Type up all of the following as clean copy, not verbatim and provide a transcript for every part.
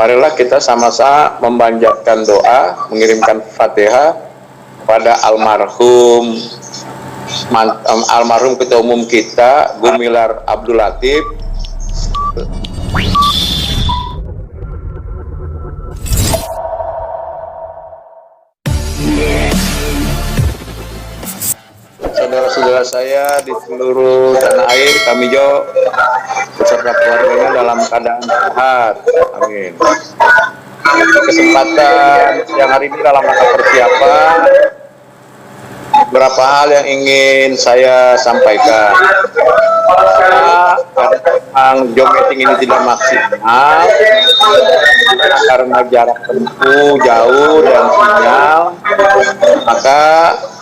Marilah kita sama-sama memanjatkan doa, mengirimkan Fatihah pada almarhum Ketua Umum kita, Gumilar Abdul Latif. Saudara-saudara saya di seluruh tanah air, kami Jo beserta keluarganya dalam keadaan sehat. Amin. Kesempatan yang hari ini dalam rangka persiapan, beberapa hal yang ingin saya sampaikan. Karena job meeting ini tidak maksimal karena jarak tempuh jauh dan sinyal, maka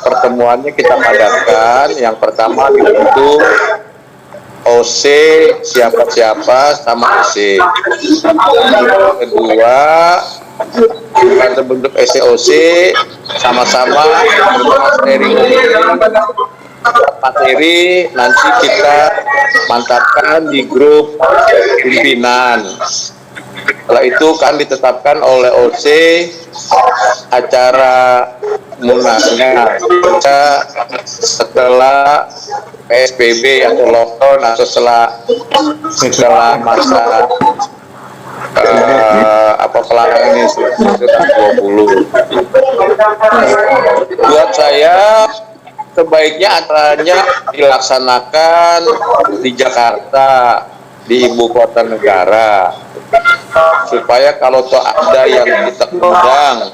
pertemuannya kita padatkan. Yang pertama dibentuk OC siapa-siapa sama OC. Yang kedua kita terbentuk SCOC sama-sama steering materi, nanti kita mantapkan di grup pimpinan. Setelah itu kan ditetapkan oleh OC acara munasnya setelah PSBB atau lockdown atau setelah masa pelarangan ini sudah 20. Buat saya sebaiknya acaranya dilaksanakan di Jakarta, di ibu kota negara, supaya kalau ada yang kita undang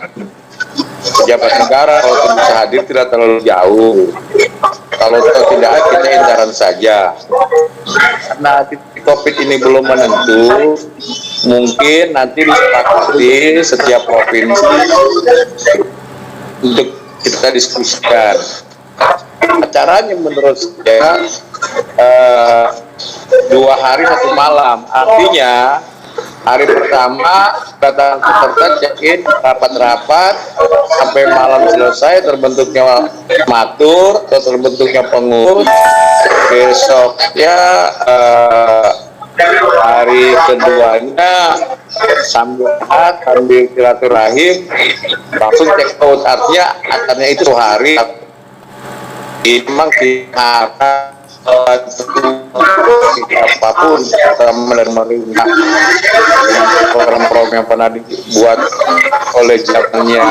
pejabat negara, kalau bisa hadir tidak terlalu jauh. Kalau tidak, kita incaran saja. Karena COVID ini belum menentu, mungkin nanti disepakati setiap provinsi untuk kita diskusikan. Acaranya menurut saya 2 hari 1 malam, artinya hari pertama datang peserta check-in rapat-rapat sampai malam selesai, terbentuknya matur atau terbentuknya pengurus. Besok ya hari keduanya sambil silaturahim langsung check out, artinya acaranya itu hari. Memang kita apapun kita menerima program-program yang pernah dibuat oleh zamannya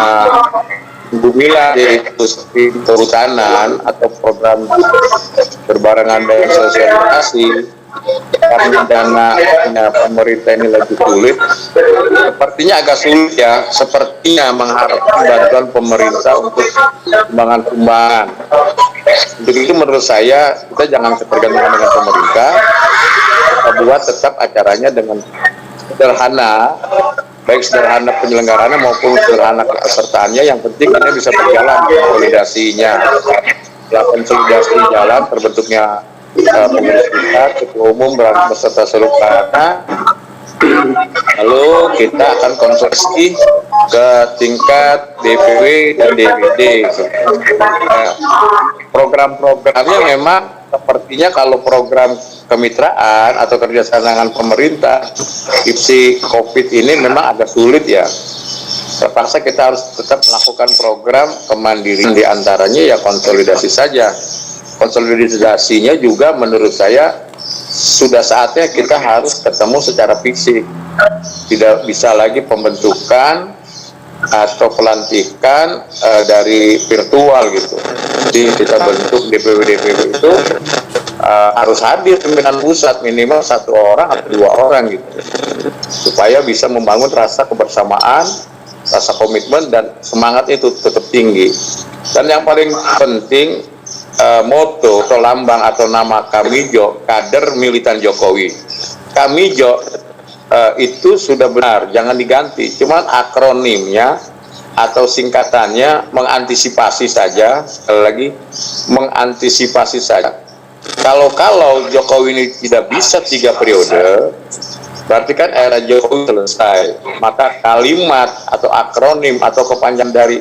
Bu Mila, yaitu seperti kehutanan atau program berbarengan dengan sosialisasi. Karena dana pemerintah ini lagi sulit, sepertinya agak sulit ya, sepertinya mengharapkan bantuan pemerintah untuk sumbangan. Untuk itu menurut saya kita jangan ketergantungan dengan pemerintah, kita buat tetap acaranya dengan sederhana, baik sederhana penyelenggarannya maupun sederhana kepesertaannya. Yang penting ini bisa berjalan konsolidasinya, konsolidasi jalan terbentuknya pengurus kita, ketua umum beserta seluruh karena, lalu kita akan konsolidasi ke tingkat DPW dan DPD. Program-programnya memang sepertinya kalau program kemitraan atau kerjasama dengan pemerintah IPSI COVID ini memang agak sulit ya. Terpaksa kita harus tetap melakukan program kemandirian, diantaranya ya konsolidasi saja. Konsolidasinya juga menurut saya sudah saatnya kita harus ketemu secara fisik, tidak bisa lagi pembentukan atau pelantikan dari virtual gitu. Jadi kita bentuk DPW itu harus hadir pimpinan pusat minimal 1 orang atau 2 orang gitu, supaya bisa membangun rasa kebersamaan, rasa komitmen dan semangat itu tetap tinggi. Dan yang paling penting, moto atau lambang atau nama Kamijo, kader militan Jokowi. Kamijo itu sudah benar, jangan diganti. Cuman akronimnya atau singkatannya mengantisipasi saja. Sekali lagi, mengantisipasi saja. Kalau Jokowi ini tidak bisa 3 periode, berarti kan era Jokowi selesai. Maka kalimat atau akronim atau kepanjangan dari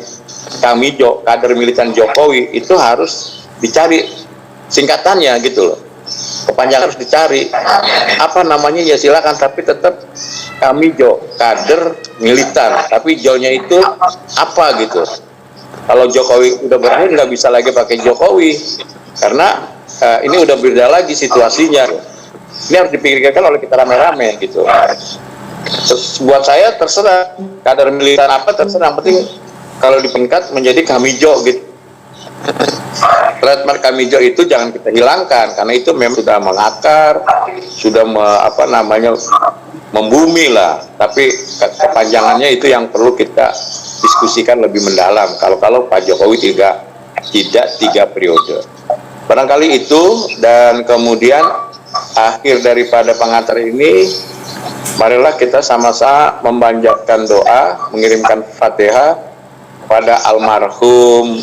Kamijo, kader militan Jokowi, itu harus dicari singkatannya gitu loh. Kepanjangan harus dicari. Apa namanya ya silakan, tapi tetap kami kader militan, tapi Jo-nya itu apa gitu. Kalau Jokowi udah berakhir nggak bisa lagi pakai Jokowi, karena ini udah beda lagi situasinya. Ini harus dipikirkan oleh kita rame-rame gitu. Terus buat saya terserah kader militan apa terserah, yang penting kalau dipengkat menjadi Kamijo gitu. Trademark Kamijo itu jangan kita hilangkan karena itu memang sudah mengakar, sudah membumi lah. Tapi kepanjangannya itu yang perlu kita diskusikan lebih mendalam. Kalau Pak Jokowi tidak 3 periode. Barangkali itu, dan kemudian akhir daripada pengantar ini, marilah kita sama-sama memanjatkan doa, mengirimkan Fatihah pada almarhum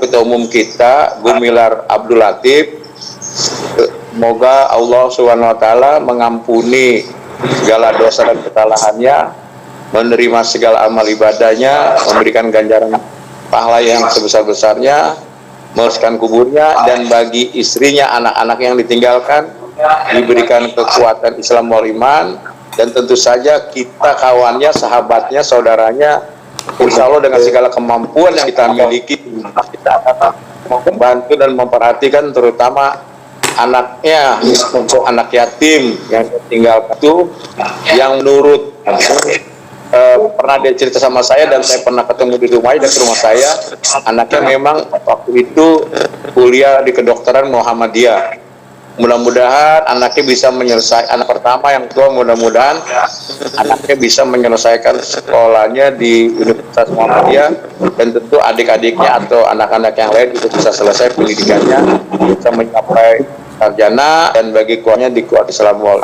Ketua Umum kita Gumilar Abdul Latif. Semoga Allah SWT mengampuni segala dosa dan kesalahannya, menerima segala amal ibadahnya, memberikan ganjaran pahala yang sebesar-besarnya, meluruskan kuburnya, dan bagi istrinya, anak-anak yang ditinggalkan diberikan kekuatan Islam wal iman, dan tentu saja kita kawannya, sahabatnya, saudaranya, insya Allah dengan segala kemampuan yang kita miliki kita akan membantu dan memperhatikan terutama anaknya, untuk anak yatim yang tinggal itu, yang menurut pernah dia cerita sama saya dan saya pernah ketemu di rumahnya dan ke rumah saya, anaknya memang waktu itu kuliah di kedokteran Muhammadiyah. Mudah-mudahan anaknya bisa menyelesaikan, anak pertama yang tua, mudah-mudahan anaknya bisa menyelesaikan sekolahnya di Universitas Muhammadiyah, dan tentu adik-adiknya atau anak-anak yang lain itu bisa selesai pendidikannya, bisa mencapai sarjana, dan bagi kuahnya di kuat Islam wal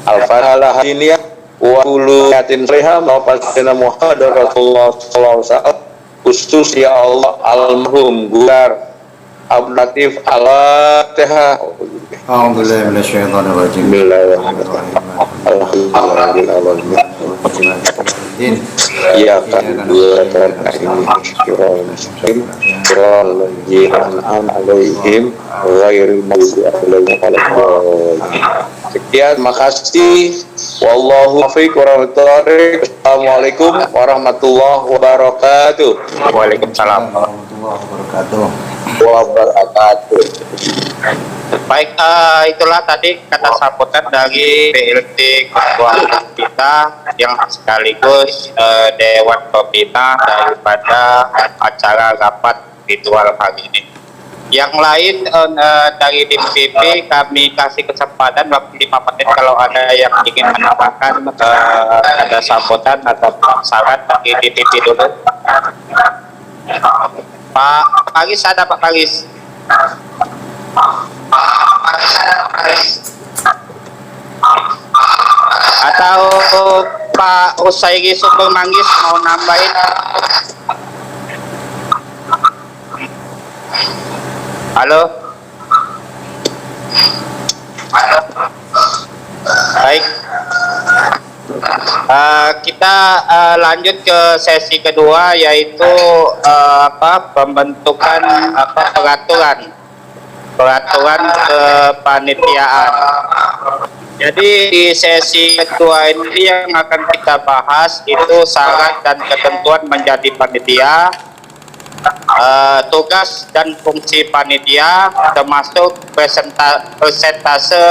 al-Fatihah ini wa kullu yatin reha maupatina Muhammad Rasulullah sallallahu alaihi wasallam, khusus ya Allah almarhum Gular Abdul Latif Al-Fatihah. A'udzubillahi minasyaitonir rajim. Bismillahirrahmanirrahim. Ya kan dua karena ini alaihim ghairil maghdubi alaihim waladdallin. Sekian, makasih. Wallahu a'lam warahmatullahi. Assalamualaikum warahmatullahi wabarakatuh. Waalaikumsalam Warahmatullahi Wabarakatuh. Baik, itulah tadi kata sambutan dari PLT Ketua kita yang sekaligus Dewan Pembina daripada acara rapat ritual hari ini. Yang lain dari DPP kami kasih kesempatan waktu 5 menit kalau ada yang ingin menambahkan ada sambutan atau saran dari DPP dulu. Pak Paris, ada Pak Paris? Atau Pak Usairi Sumber Manggis mau nambahin? Halo? Baik. Kita lanjut ke sesi kedua, yaitu pembentukan peraturan kepanitiaan. Jadi di sesi kedua ini yang akan kita bahas itu syarat dan ketentuan menjadi panitia, tugas dan fungsi panitia, termasuk persentase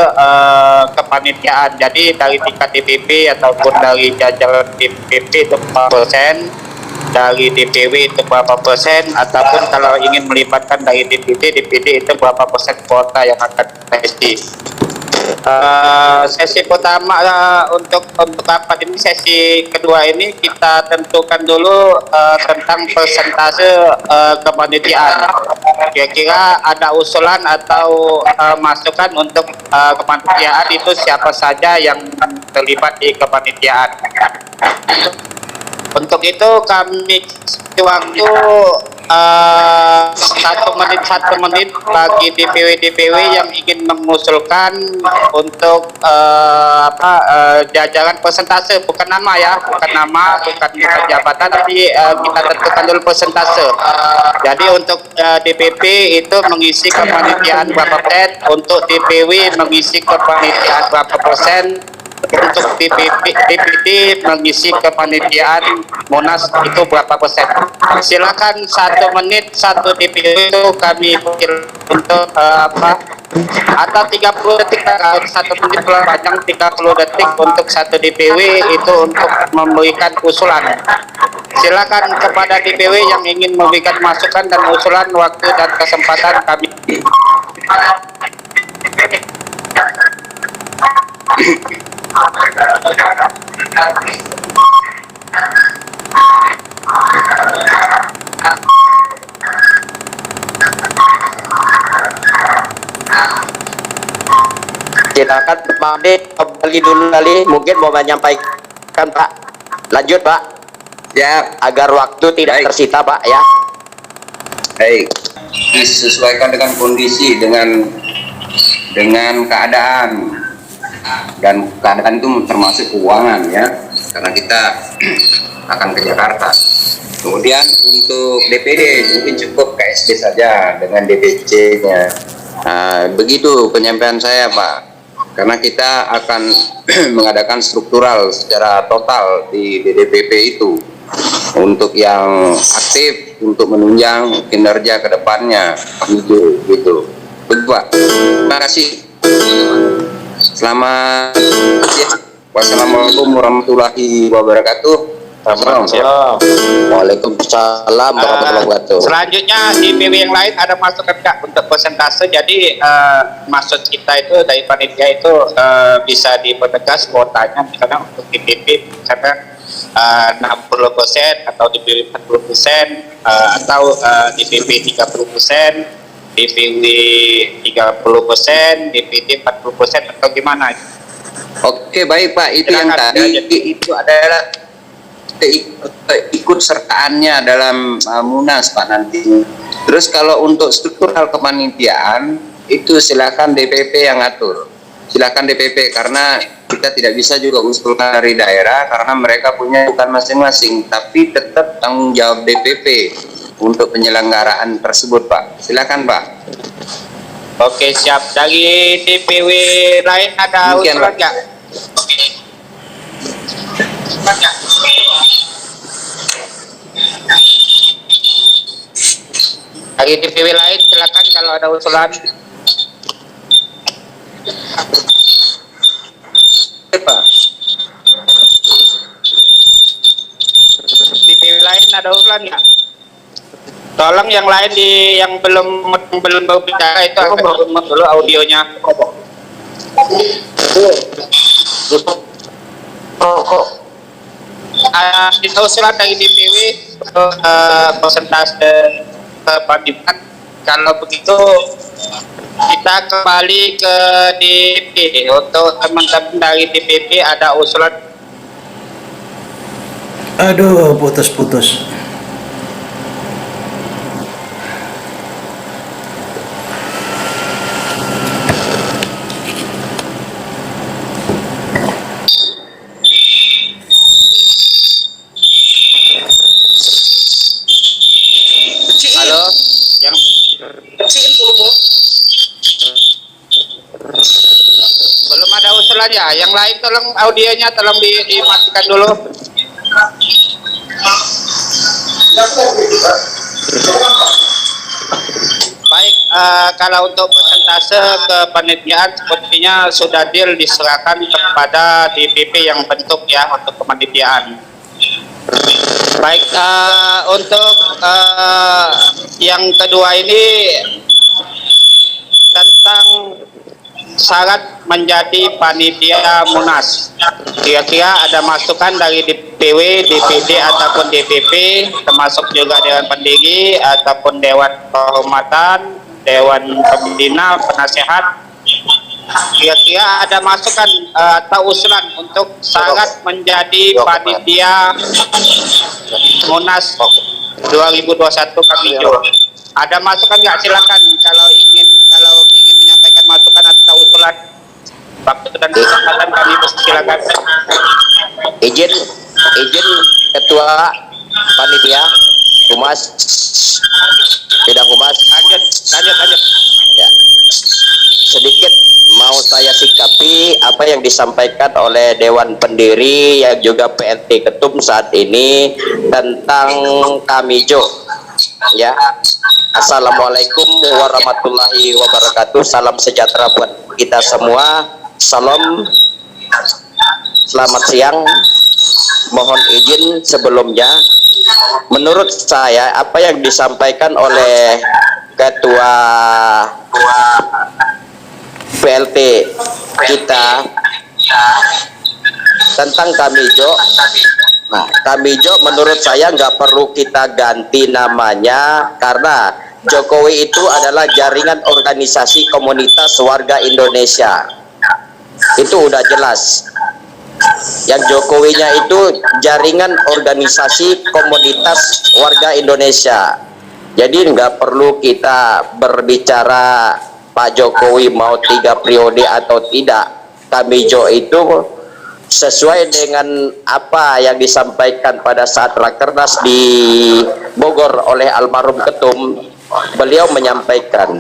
kepanitiaan. Jadi dari tingkat DPP ataupun dari jajaran DPP itu berapa persen, dari DPW itu berapa persen, ataupun kalau ingin melibatkan dari DPD itu berapa persen kuota yang akan kita isi. Sesi pertama untuk rapat ini, sesi kedua ini kita tentukan dulu tentang persentase kepanitiaan. Kira-kira ada usulan atau masukan untuk kepanitiaan itu siapa saja yang terlibat di kepanitiaan. Untuk itu kami waktu 1 menit bagi DPW yang ingin mengusulkan untuk jajaran persentase, bukan nama ya, bukan jabatan, tapi kita tentukan dulu persentase. Jadi untuk DPP itu mengisi kepanitiaan berapa persen, untuk DPW mengisi kepanitiaan berapa persen, untuk DPD mengisi kepanitiaan Munas itu berapa persen? Silakan 1 menit 1 DPW itu kami untuk atau 30 detik, kalau 1 menit terlalu panjang, 30 detik untuk 1 DPW itu untuk memberikan usulan. Silakan kepada DPW yang ingin memberikan masukan dan usulan, waktu dan kesempatan kami. Silakan Pak Ade kembali dulu kali, mungkin mau menyampaikan Pak. Lanjut Pak. Ya, agar waktu tidak tersita Pak ya. Baik, disesuaikan dengan kondisi, dengan keadaan, dan keadaan itu termasuk keuangan ya, karena kita akan ke Jakarta. Kemudian untuk DPD mungkin cukup KSB saja dengan DPC-nya. Nah, begitu penyampaian saya Pak, karena kita akan mengadakan struktural secara total di DPP itu untuk yang aktif, untuk menunjang kinerja ke depannya gitu. Begitu Pak. Terima kasih. Selamat siang. Wassalamualaikum warahmatullahi wabarakatuh. Waalaikumsalam warahmatullahi wabarakatuh. Selanjutnya di PW yang lain ada masukan nggak untuk persentase? Jadi maksud kita itu dari panitia itu bisa dipertegas kuotanya, misalnya untuk DPP misalnya 60% atau DPW 40%, atau DPP 30%, DPW 30%, DPD 40%, atau gimana? Oke, baik Pak, itu yang Silakan, tadi ya, itu adalah ikut sertaannya dalam Munas Pak nanti. Terus kalau untuk struktural kepanitiaan itu silakan DPP yang atur. Silakan DPP, karena kita tidak bisa juga usulkan dari daerah karena mereka punya bukan masing-masing, tapi tetap tanggung jawab DPP untuk penyelenggaraan tersebut Pak. Silakan Pak. Oke, siap. Dari DPW lain ada Demikian, usulan Pak. nggak? Dari DPW lain silakan kalau ada usulan. Pak. DPW lain ada usulan nggak? Tolong yang lain yang belum berbicara itu agak remote dulu audionya. Kita usulan dari DPW persentase kepanitiaan. Kalau begitu kita kembali ke DPP. Untuk teman-teman dari DPP ada usulan. Aduh, putus-putus. Halo, yang belum ada usulan ya. Yang lain tolong audionya tolong dimatikan dulu. Baik, kalau untuk persentase kepanitiaan sepertinya sudah deal diserahkan kepada DPP yang bentuk ya untuk kepanitiaan. Baik, untuk yang kedua ini tentang syarat menjadi panitia Munas. Kira-kira ada masukan dari DPW, DPD ataupun DPP, termasuk juga Dewan Pendiri ataupun Dewan Kehormatan, Dewan Pembina, Penasehat. Kira-kira ada masukan atau usulan untuk syarat menjadi panitia Munas 2021 Kamijo. Ada masukan nggak? Silakan kalau ingin menyampaikan masukan atau usulan. Waktu dan kesempatan kami persilakan. Izin Ketua Panitia Humas, Bidang Humas. Lanjut. Ya. sedikit mau saya sikapi apa yang disampaikan oleh Dewan Pendiri yang juga PLT Ketum saat ini tentang Kamijo. Ya, Assalamualaikum warahmatullahi wabarakatuh. Salam sejahtera buat kita semua. Salam, selamat siang. Mohon izin sebelumnya, menurut saya apa yang disampaikan oleh Ketua PLT kita tentang Kamijo. Nah, Kamijo menurut saya nggak perlu kita ganti namanya karena Jokowi itu adalah jaringan organisasi komunitas warga Indonesia. Itu udah jelas. Yang Jokowinya itu jaringan organisasi komunitas warga Indonesia. Jadi nggak perlu kita berbicara Pak Jokowi mau 3 periode atau tidak. Kamijo itu sesuai dengan apa yang disampaikan pada saat rakernas di Bogor oleh almarhum Ketum. Beliau menyampaikan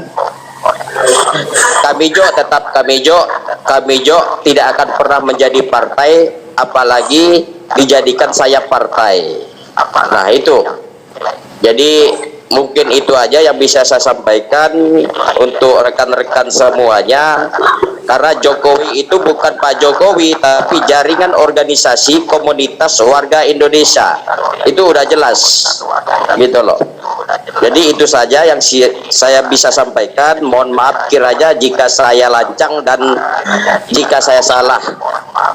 Kamijo tetap Kamijo, Kamijo tidak akan pernah menjadi partai, apalagi dijadikan saya partai. Nah itu, jadi mungkin itu aja yang bisa saya sampaikan untuk rekan-rekan semuanya. Karena Jokowi itu bukan Pak Jokowi, tapi jaringan organisasi komunitas warga Indonesia. Itu udah jelas, gitu loh. Jadi itu saja yang saya bisa sampaikan. Mohon maaf kiranya jika saya lancang dan jika saya salah.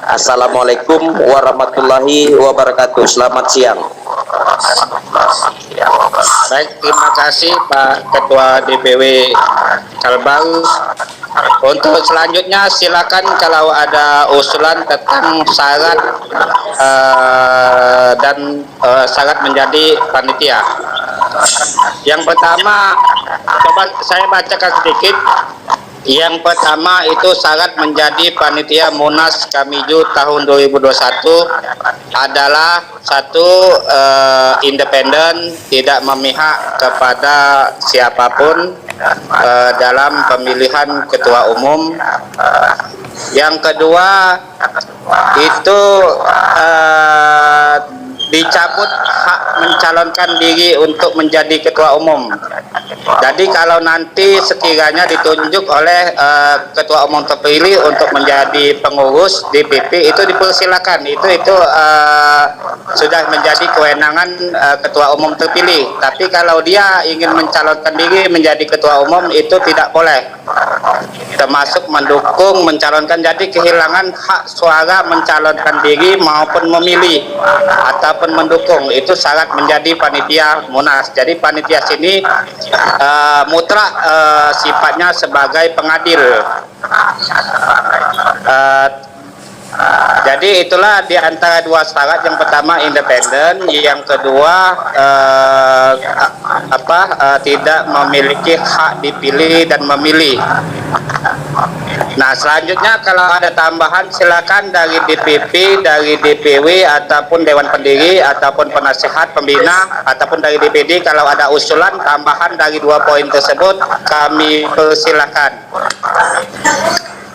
Assalamualaikum warahmatullahi wabarakatuh. Selamat siang. Baik, terima kasih Pak Ketua DPW Kalbang. Untuk selanjutnya silakan kalau ada usulan tentang syarat dan syarat menjadi panitia. Yang pertama, coba saya bacakan sedikit. Yang pertama itu syarat menjadi panitia Munas Kamijo tahun 2021 adalah satu, independen, tidak memihak kepada siapapun dalam pemilihan ketua umum. Yang kedua itu dicabut hak mencalonkan diri untuk menjadi ketua umum. Jadi kalau nanti sekiranya ditunjuk oleh ketua umum terpilih untuk menjadi pengurus DPP, itu dipersilakan. Itu sudah menjadi kewenangan ketua umum terpilih. Tapi kalau dia ingin mencalonkan diri menjadi ketua umum, itu tidak boleh, termasuk mendukung, mencalonkan. Jadi kehilangan hak suara mencalonkan diri maupun memilih ataupun mendukung, itu syarat menjadi panitia Munas. Jadi panitia sini mutlak sifatnya sebagai pengadil. Jadi itulah di antara dua syarat. Yang pertama independen, yang kedua tidak memiliki hak dipilih dan memilih. Nah, selanjutnya kalau ada tambahan silakan dari DPP, dari DPW ataupun Dewan Pendiri ataupun penasehat pembina ataupun dari DPD, kalau ada usulan tambahan dari 2 poin tersebut kami persilakan.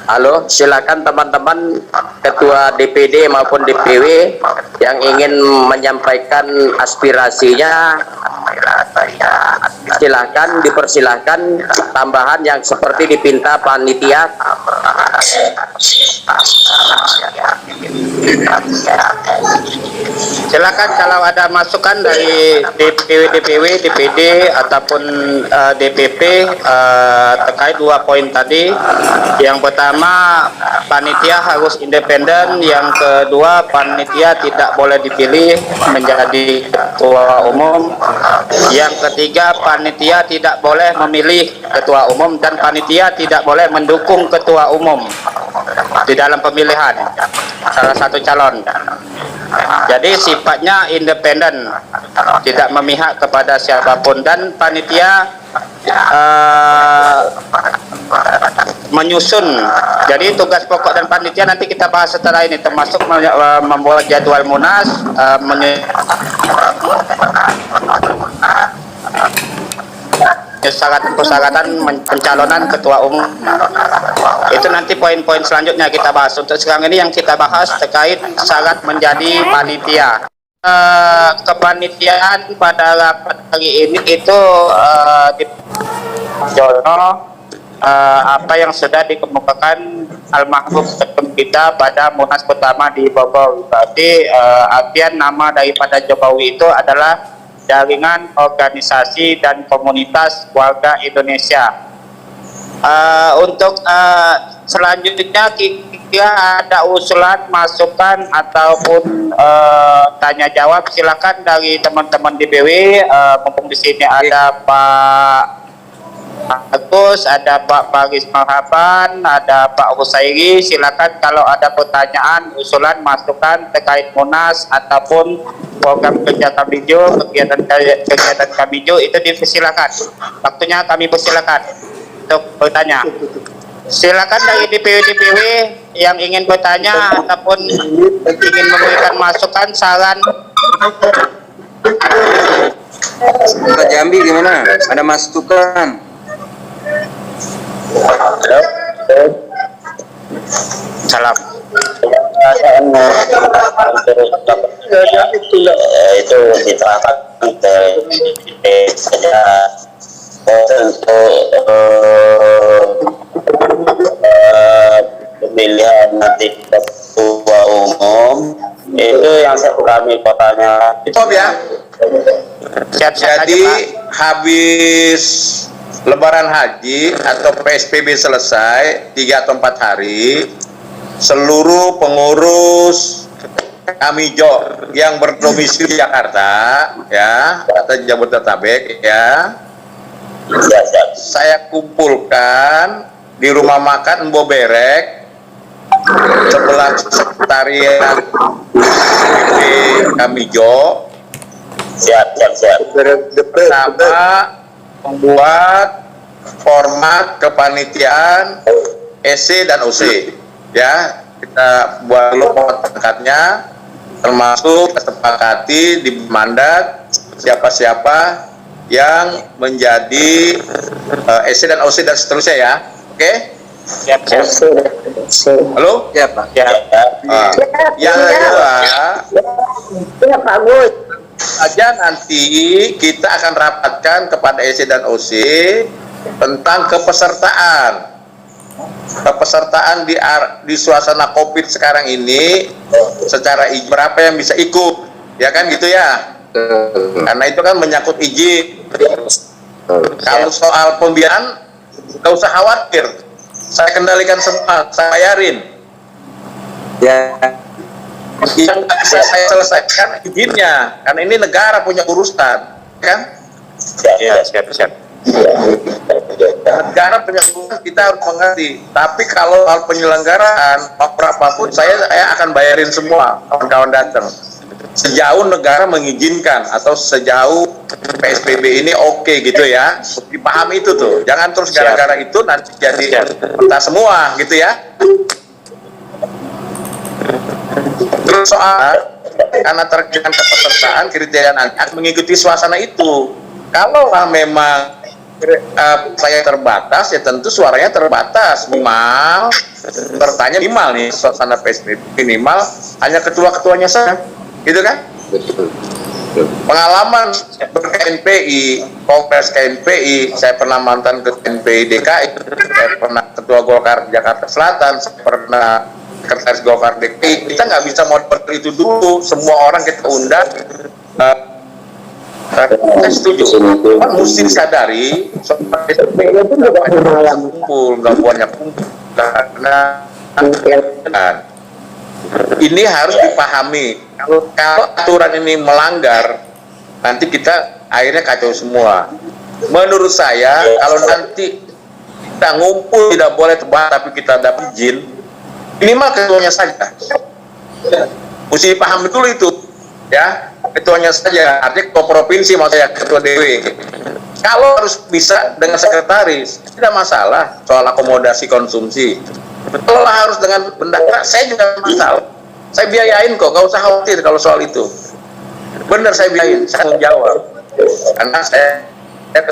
Halo, silakan teman-teman ketua DPD maupun DPW yang ingin menyampaikan aspirasinya, silakan dipersilahkan tambahan yang seperti dipinta panitia. Silakan kalau ada masukan dari DPW, DPD ataupun DPP terkait 2 poin tadi. Yang pertama, panitia harus independen. Yang kedua, panitia tidak boleh dipilih menjadi ketua umum. Yang ketiga, panitia tidak boleh memilih ketua umum, dan panitia tidak boleh mendukung ketua umum di dalam pemilihan salah satu calon. Jadi sifatnya independen, tidak memihak kepada siapapun, dan panitia menyusun. Jadi tugas pokok dan panitia nanti kita bahas setelah ini, termasuk membuat jadwal Munas, persyaratan pencalonan ketua umum. Itu nanti poin-poin selanjutnya kita bahas. Untuk sekarang ini yang kita bahas terkait syarat menjadi panitia. Kepanitiaan pada rapat hari ini itu di apa yang sudah dikemukakan almarhum ketum kita pada Munas pertama di Bogor. Berarti artian nama daripada Jokowi itu adalah Jaringan Organisasi dan Komunitas Warga Indonesia. Untuk selanjutnya kira ada usulan, masukan ataupun tanya jawab, silakan dari teman-teman DPW. Mumpung di sini ada Pak Agus, ada Pak Baris Marhaban, ada Pak Husairi. Silakan kalau ada pertanyaan, usulan, masukan terkait Munas ataupun program kerja Kamijo, kegiatan Kamijo itu dipersilakan. Waktunya kami persilakan untuk bertanya. Silakan dari DPW yang ingin bertanya ataupun ingin memberikan masukan, saran. Pak Jambi gimana? Ada masukan? Salam. Itu diterapkan saja untuk pemilihan nanti ketua umum itu yang kami kotanya Stop ya. Siap-siap Jadi aja, Pak. habis Lebaran Haji atau PSBB selesai 3 atau 4 hari, seluruh pengurus Kamijo yang berdomisili Jakarta ya atau Jabodetabek ya, saya kumpulkan di rumah makan Mbo Berek sebelah sekretariat di Kamijo. siap Pertama, membuat format kepanitiaan EC dan OC ya, kita buat dulu pangkatnya, termasuk kesepakati di mandat siapa-siapa yang menjadi EC dan OC dan seterusnya ya. Oke? Siap. Halo? Ya Pak. Yang kedua, aja nanti kita akan rapatkan kepada EC dan OC tentang kepesertaan di suasana COVID sekarang ini, secara berapa yang bisa ikut, ya kan gitu ya, karena itu kan menyangkut izin. Kalau soal pembiayaan nggak usah khawatir, saya kendalikan semua, saya bayarin. Ya. Yang bisa saya selesaikan izinnya, karena ini negara punya urusan, kan? Siap. Negara punya urusan, kita harus mengerti. Tapi kalau hal penyelenggaraan apapun, saya akan bayarin semua kawan-kawan datang. Sejauh negara mengizinkan atau sejauh PSBB ini oke gitu ya, dipahami itu tuh. Jangan terus gara-gara itu nanti jadi entah semua gitu ya. Terus soal karena terkait kepesertaan kriteria nanti akan mengikuti suasana itu. Kalau memang saya terbatas, ya tentu suaranya terbatas, minimal bertanya minimal nih suasana PSBB minimal hanya ketua-ketuanya saja, gitu kan? Pengalaman ber-KNPI, Kongres KNPI, saya pernah mantan ketua KNPI DKI, saya pernah ketua Golkar Jakarta Selatan, saya pernah sekretaris Golkar DKI. Kita nggak bisa mau seperti itu dulu, semua orang kita undang. Saya setuju, kan mesti disadari kumpul, nggak banyak kumpul karena ini harus dipahami. Kalau aturan ini melanggar, nanti kita akhirnya kacau semua. Menurut saya, kalau nanti kita ngumpul tidak boleh tebak tapi kita dapat izin, minimal ketuanya saja. Mesti dipaham betul itu, ya. Ketuanya saja, artinya ketua provinsi maksudnya ketua DW. Kalau harus bisa dengan sekretaris, tidak masalah soal akomodasi konsumsi. Kalau harus dengan bendahara, saya juga masalah. Saya biayain kok, gak usah khawatir kalau soal itu. Benar saya biayain, saya menjawab. Karena saya saya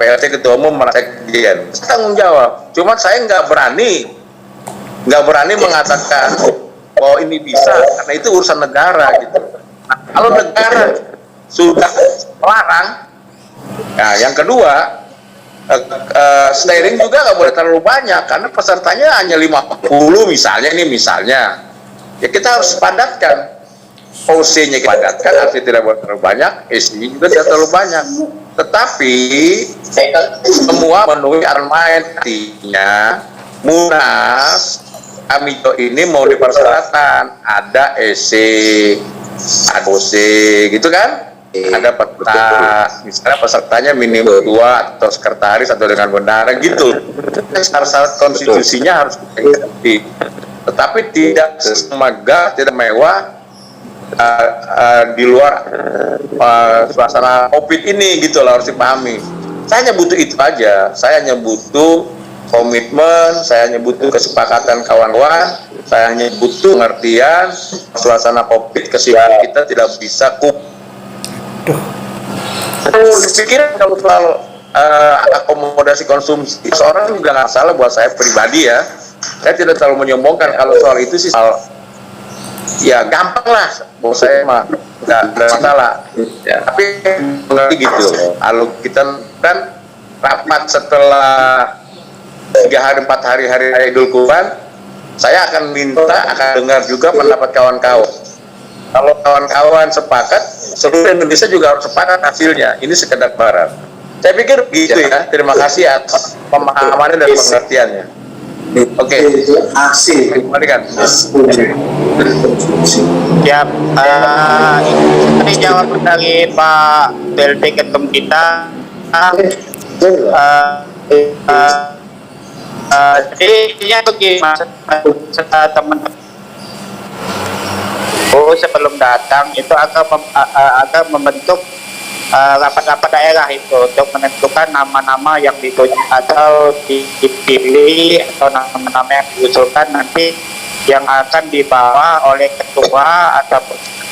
PLT ketua umum merasa kejadian, tanggung jawab. Cuma saya nggak berani mengatakan bahwa ini bisa, karena itu urusan negara gitu. Nah, kalau negara sudah melarang, nah yang kedua, steering juga nggak boleh terlalu banyak, karena pesertanya hanya 50 misalnya, ya kita harus padatkan. OC-nya kita padatkan, artinya tidak boleh terlalu banyak, SC juga tidak terlalu banyak. Tetapi semua memenuhi aturan main, artinya Munas Amijo ini mau dipersyaratkan ada SC, ada OC, gitu kan? Ada peta, misalnya pesertanya minimal 2 atau sekretaris atau dengan bendara gitu. Syarat-syarat konstitusinya harus diikuti, tetapi tidak semegah, tidak mewah di luar suasana COVID ini gitu loh, harus dipahami. Saya hanya butuh itu aja, saya hanya butuh komitmen, saya hanya butuh kesepakatan kawan-kawan, saya hanya butuh pengertian suasana COVID, kesibukan kita tidak bisa pikir kalau soal akomodasi konsumsi seorang juga nggak salah. Buat saya pribadi ya, saya tidak terlalu menyombongkan kalau soal itu sih, soal ya gampang lah, buat saya mah nggak ada masalah ya. Tapi mengerti gitu loh, kalau kita kan rapat setelah 3 hari 4 hari hari Idul Kurban, saya akan dengar juga pendapat kawan-kawan. Kalau kawan-kawan sepakat, seluruh Indonesia juga harus sepakat hasilnya. Ini sekedar barang. Saya pikir gitu ya. Terima kasih atas pemahamannya dan pengertiannya. Oke. Kembalikan. Siap. Ini jawaban dari Pak PLT Ketum kita. Jadi ini bagaimana teman-teman sebelum datang itu akan membentuk rapat-rapat daerah itu untuk menentukan nama-nama yang ditunjuk atau dipilih atau nama-nama yang diusulkan nanti yang akan dibawa oleh ketua atau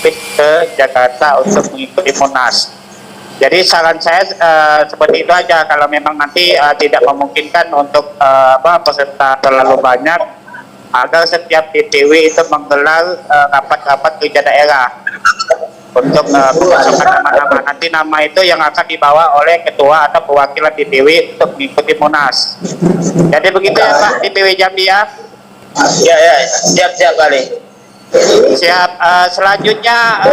ke Jakarta untuk mengikuti Munas. Jadi saran saya seperti itu aja. Kalau memang nanti tidak memungkinkan untuk peserta terlalu banyak, agar setiap DPW itu menggelar rapat-rapat kerja daerah untuk memasukkan nama-nama. Nanti nama itu yang akan dibawa oleh ketua atau perwakilan DPW untuk mengikuti Munas. Jadi begitu ya Pak DPW Jambi ya. Ya, siap kali. Siap. Selanjutnya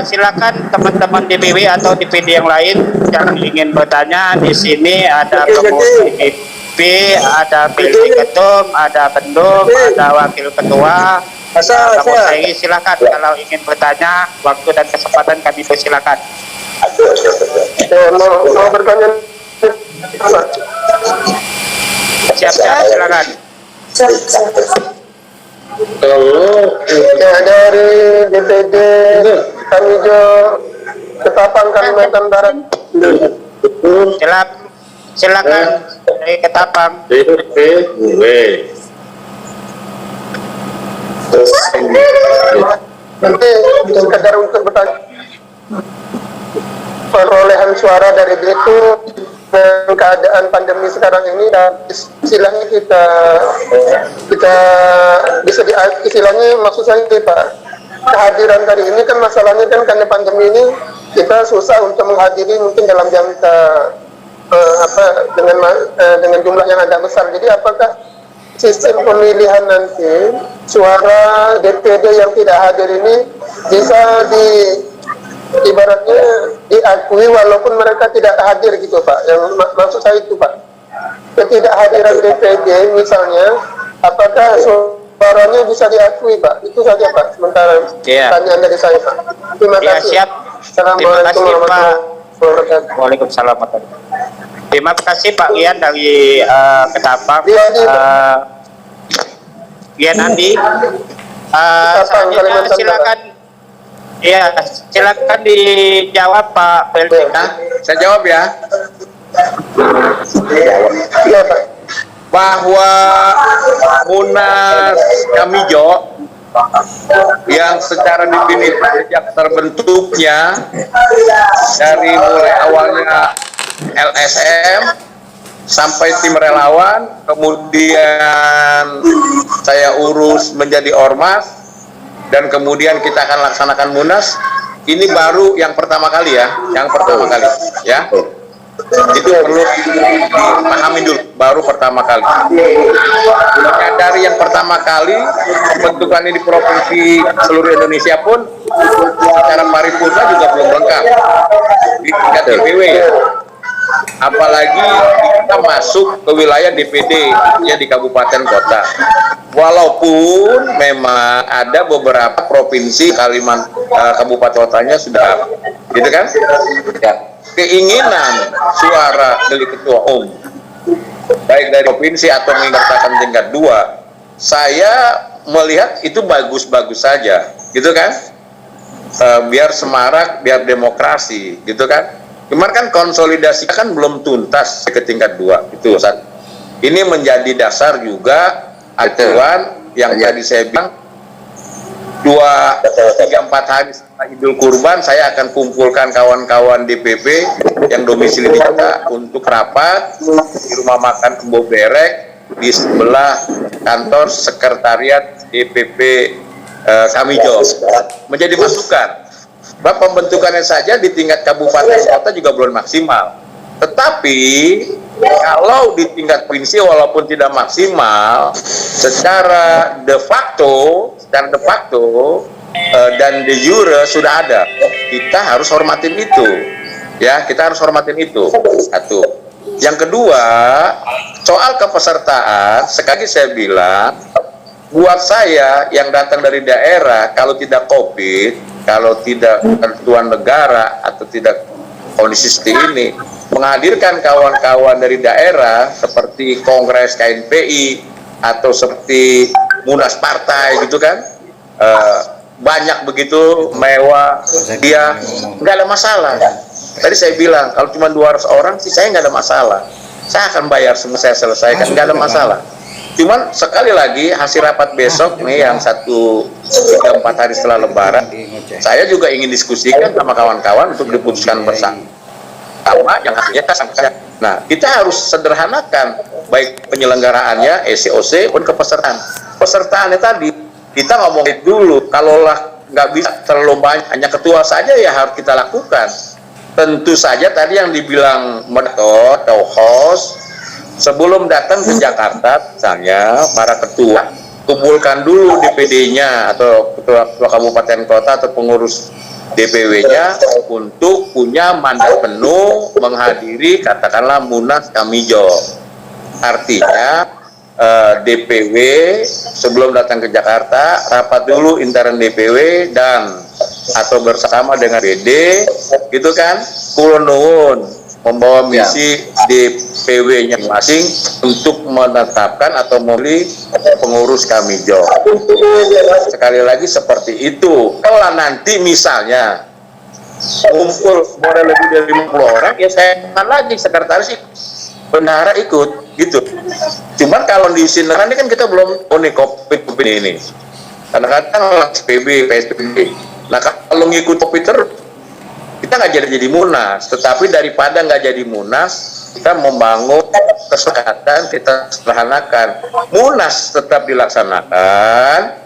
silakan teman-teman DPW atau DPD yang lain yang ingin bertanya. Di sini ada pengurus DPP, ada PLT Ketum, ada Bendum, ada Wakil Ketua. Silakan kalau ingin bertanya, waktu dan kesempatan kami persilakan. Mau bertanya. Siap, silakan. Ya, dari DPD Amijo Ketapang Kalimantan Barat. Silakan dari Ketapang. Nanti sekedar untuk bertanya, perolehan suara dari dia itu dengan keadaan pandemi sekarang ini, dan istilahnya kita bisa istilahnya, maksud saya Pak, kehadiran dari ini kan masalahnya kan karena pandemi ini kita susah untuk menghadiri mungkin dalam jangka dengan jumlah yang agak besar. Jadi apakah sistem pemilihan nanti suara DPD yang tidak hadir ini bisa ibaratnya diakui walaupun mereka tidak hadir gitu Pak? Yang maksud saya itu Pak, ketidakhadiran DPD misalnya, apakah suaranya bisa diakui Pak? Itu saja Pak sementara pertanyaan dari saya Pak. Terima kasih. Siap. Assalamualaikum warahmatullahi wabarakatuh. Waalaikumsalam. Terima kasih Pak Rian dari Ketapang. Rian Andi. Selanjutnya silakan. Ya, silakan dijawab Pak PLT. Saya jawab ya. Iya Pak. Bahwa Munas Amijo yang secara definitif sejak terbentuknya dari mulai awalnya LSM sampai tim relawan, kemudian saya urus menjadi ormas, dan kemudian kita akan laksanakan Munas. Ini baru yang pertama kali ya, ya. Itu perlu dipahami dulu, baru pertama kali. Dari yang pertama kali pembentukan ini di provinsi seluruh Indonesia pun secara paripurna juga belum lengkap di tingkat DPW ya. Apalagi kita masuk ke wilayah DPD ya di kabupaten kota. Walaupun memang ada beberapa provinsi kabupaten kotanya sudah, gitu kan? Ya. Keinginan suara dari ketua umum baik dari provinsi atau mengatakan tingkat 2, saya melihat itu bagus-bagus saja, gitu kan? Biar semarak, biar demokrasi, gitu kan? Cuman kan konsolidasi kan belum tuntas ke tingkat 2, itu Ustaz. Ini menjadi dasar juga aturan yang tadi saya bilang 2-3-4 hari setelah Idul Kurban saya akan kumpulkan kawan-kawan DPP yang domisili di Jakarta untuk rapat di rumah makan Kebo Berek di sebelah kantor sekretariat DPP Kamijo, menjadi masukan. Bahwa pembentukannya saja di tingkat kabupaten kota juga belum maksimal. Tetapi kalau di tingkat provinsi walaupun tidak maksimal, secara de facto dan de jure sudah ada. Kita harus hormatin itu. Ya, kita harus hormatin itu. Satu. Yang kedua, soal kepesertaan, sekali saya bilang, buat saya yang datang dari daerah, kalau tidak COVID, kalau tidak ketentuan negara atau tidak kondisi seperti ini, menghadirkan kawan-kawan dari daerah seperti Kongres KNPI atau seperti Munas Partai gitu kan, banyak begitu mewah, dia nggak ada masalah. Tadi saya bilang kalau cuma 200 orang sih saya nggak ada masalah, saya akan bayar semua, saya selesaikan, nggak ada masalah. Cuman sekali lagi hasil rapat besok nih yang 1-3-4 hari setelah Lebaran, saya juga ingin diskusikan sama kawan-kawan untuk diputuskan bersama yang hasilnya sama. Nah, kita harus sederhanakan baik penyelenggaraannya, SCOC pun kepesertaan. Pesertaannya tadi kita ngomongin dulu, kalaulah nggak bisa terlalu banyak, hanya ketua saja ya harus kita lakukan. Tentu saja tadi yang dibilang moderator atau host, sebelum datang ke Jakarta, misalnya para ketua kumpulkan dulu DPD-nya atau ketua kabupaten kota atau pengurus DPW-nya untuk punya mandat penuh menghadiri katakanlah Munas Kamijo. Artinya DPW sebelum datang ke Jakarta rapat dulu intern DPW dan atau bersama dengan BD gitu kan, kulon nuwun membawa misi DPW-nya masing untuk menetapkan atau memilih pengurus Kamijo. Sekali lagi seperti itu. Kalau nanti misalnya kumpul boleh lebih dari 50 orang, ya saya akan lagi sekretaris ikut, bendahara ikut, gitu. Cuman kalau di sini kan kita belum COVID ini. Kadang-kadang PSBB. Nah kalau ngikut COVID terus, kita nggak jadi Munas, tetapi daripada nggak jadi Munas, kita membangun kesepakatan, kita sederhanakan. Munas tetap dilaksanakan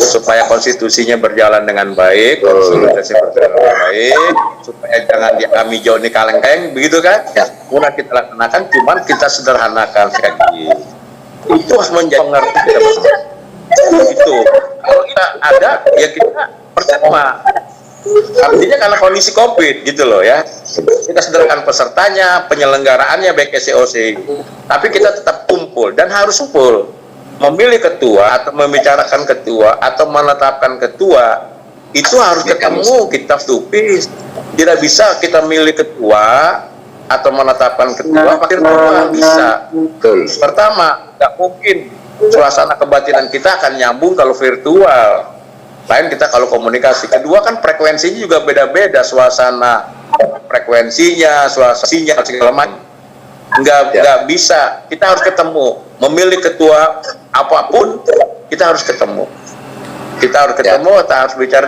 supaya konstitusinya berjalan dengan baik, konsolidasi berjalan dengan baik, supaya jangan di Kamijo ini kaleng-kaleng, begitu kan? Ya, Munas kita laksanakan, cuman kita sederhanakan sekali. Itu harus menjadi pengertian kita bersama. Itu kalau kita ada, ya kita percuma. Artinya karena kondisi COVID gitu loh ya, kita sederhanakan pesertanya, penyelenggaraannya baik SCOC, tapi kita tetap kumpul dan harus kumpul. Memilih ketua atau membicarakan ketua atau menetapkan ketua itu harus ketemu, kita tupis. Tidak bisa kita milih ketua atau menetapkan ketua pasti nggak bisa. Pertama, nggak mungkin suasana kebatinan kita akan nyambung kalau virtual. Lain kita kalau komunikasi. Kedua kan frekuensinya juga beda-beda, suasana frekuensinya, suasananya segala macam. Nggak bisa. Kita harus ketemu. Memilih ketua apapun, kita harus ketemu. Kita harus ketemu, kita harus bicara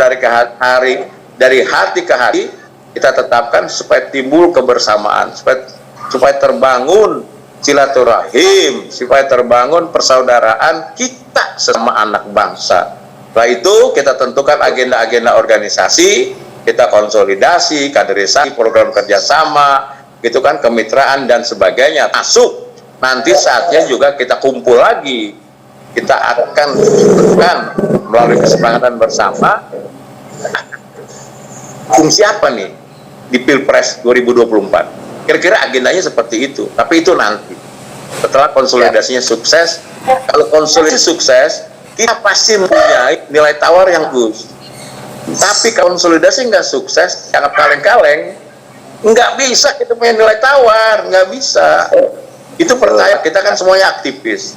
dari hati ke hati, kita tetapkan supaya timbul kebersamaan, supaya terbangun silaturahim, supaya terbangun persaudaraan kita sesama anak bangsa. Setelah itu kita tentukan agenda-agenda organisasi, kita konsolidasi, kaderisasi, program kerjasama, gitu kan, kemitraan dan sebagainya. Masuk, nanti saatnya juga kita kumpul lagi. Kita akan tentukan melalui kesepakatan bersama fungsi apa nih di Pilpres 2024. Kira-kira agendanya seperti itu. Tapi itu nanti setelah konsolidasinya sukses. Kalau konsolidasi sukses, kita pasti mempunyai nilai tawar yang bagus. Tapi kalau konsolidasi nggak sukses, jangan kaleng-kaleng, nggak bisa kita punya nilai tawar, nggak bisa. Itu percaya, kita kan semuanya aktivis,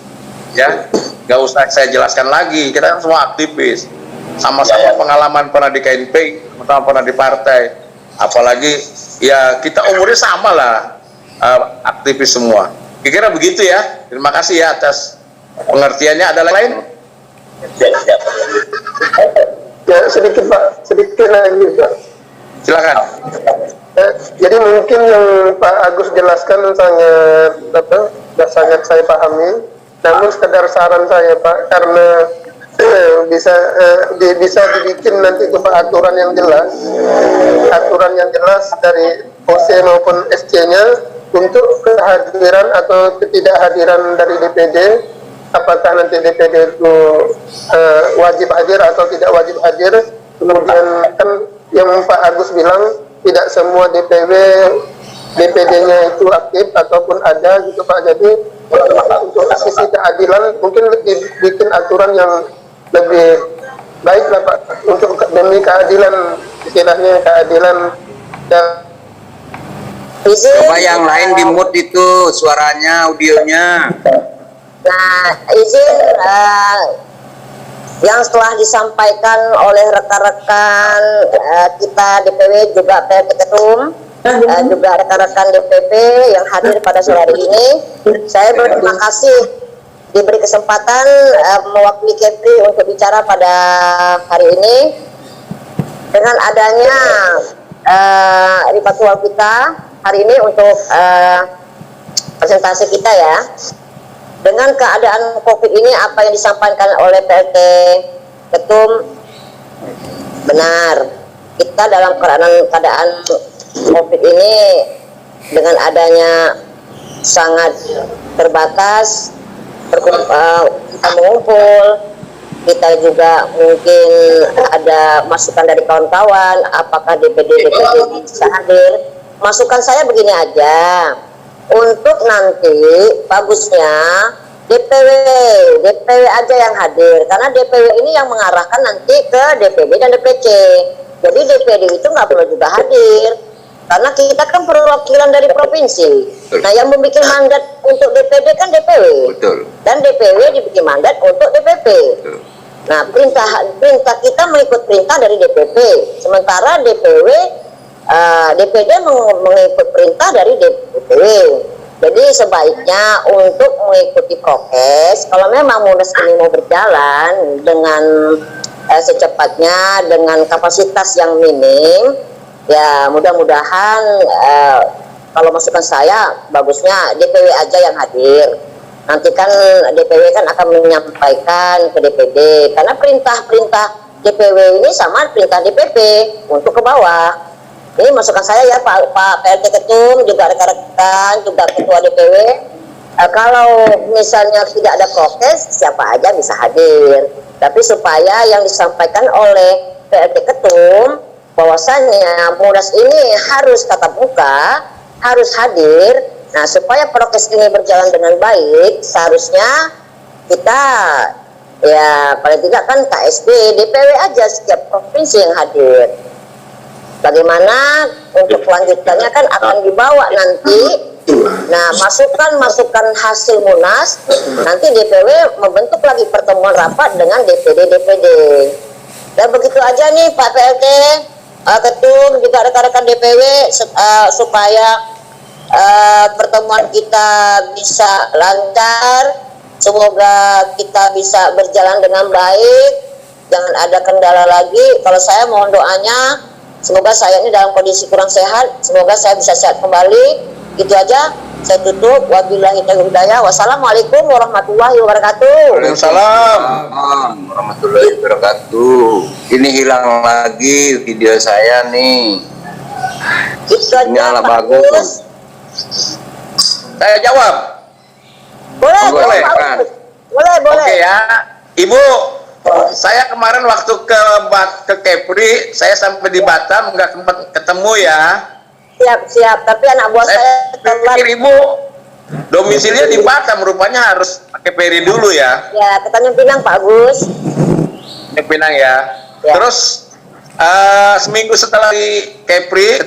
ya. Nggak usah saya jelaskan lagi, kita kan semua aktivis. Sama-sama pengalaman pernah di KNP, sama pernah di partai. Apalagi ya kita umurnya sama lah, aktivis semua. Kira-kira begitu ya. Terima kasih ya atas pengertiannya. Ada lain? Ya sedikit Pak, sedikit lagi Pak. Silakan. Jadi mungkin yang Pak Agus jelaskan sangat saya pahami. Namun sekedar saran saya Pak, karena bisa dibikin nanti itu Pak aturan yang jelas dari OC maupun SC-nya untuk kehadiran atau ketidakhadiran dari DPD. Apakah nanti DPD itu wajib hadir atau tidak wajib hadir. Kemudian kan yang Pak Agus bilang tidak semua DPD-nya itu aktif ataupun ada gitu Pak. Jadi untuk sisi keadilan mungkin dibikin aturan yang lebih baik lah Pak, untuk demi keadilan, istilahnya keadilan. Dan Coba yang lain di mute itu suaranya, audionya. Nah, izin yang setelah disampaikan oleh rekan-rekan kita DPW, juga PLT Ketum, juga rekan-rekan DPP yang hadir pada sore hari ini, saya berterima kasih diberi kesempatan mewakili Kepri untuk bicara pada hari ini. Dengan adanya ritual kita hari ini untuk presentasi kita ya, dengan keadaan COVID ini, apa yang disampaikan oleh PLT Ketum benar. Kita dalam keadaan COVID ini dengan adanya sangat terbatas, kita mengumpul, kita juga mungkin ada masukan dari kawan-kawan, apakah DPD bisa hadir. Masukan saya begini aja, untuk nanti bagusnya DPW aja yang hadir, karena DPW ini yang mengarahkan nanti ke DPD dan DPC. Jadi DPD itu nggak perlu juga hadir, karena kita kan perwakilan dari provinsi. Nah, yang membuat mandat untuk DPD kan DPW. Betul. Dan DPW dibikin mandat untuk DPP. Betul. Nah, perintah kita mengikut perintah dari DPP, sementara DPD mengikut perintah dari DPW. Jadi sebaiknya untuk mengikuti prokes, kalau memang Munas ini mau berjalan dengan secepatnya, dengan kapasitas yang minim, ya mudah-mudahan kalau masukan saya bagusnya DPW aja yang hadir. Nanti kan DPW kan akan menyampaikan ke DPD, karena perintah DPW ini sama perintah DPP untuk ke bawah. Ini masukan saya ya Pak PLT Ketum, juga rekan-rekan, juga Ketua DPW. Kalau misalnya tidak ada prokes, siapa aja bisa hadir. Tapi supaya yang disampaikan oleh PLT Ketum, bahwasannya Munas ini harus tatap muka, harus hadir. Nah, supaya prokes ini berjalan dengan baik, seharusnya kita ya paling tidak kan KSB, DPW aja setiap provinsi yang hadir. Bagaimana untuk kelanjutannya kan akan dibawa nanti. Nah, masukan hasil Munas, nanti DPW membentuk lagi pertemuan rapat dengan DPD. Dan begitu aja nih Pak PLT, Ketum, juga rekan-rekan DPW, supaya pertemuan kita bisa lancar. Semoga kita bisa berjalan dengan baik, jangan ada kendala lagi. Kalau saya mohon doanya, Semoga saya ini dalam kondisi kurang sehat, semoga saya bisa sehat kembali. Gitu aja, saya tutup. Wabillahi taufiq hidayah. Wassalamualaikum warahmatullahi wabarakatuh. Waalaikumsalam. Warahmatullahi wabarakatuh. Ini hilang lagi video saya nih. Gitu aja, Nyala Pak bagus. Agus. Saya jawab. Boleh, Boleh, Pak Kang. Agus. Boleh, boleh. Oke ya, Ibu. Saya kemarin waktu ke Kepri, saya sampai di Batam nggak sempat ketemu ya. Siap. Tapi anak buah saya telat. Pikir Ibu domisilinya di Batam, rupanya harus pakai ferry dulu ya. Ya, ke Tanjung Pinang, Pak Agus. Di Pinang ya. Ya. Terus seminggu setelah di Kepri,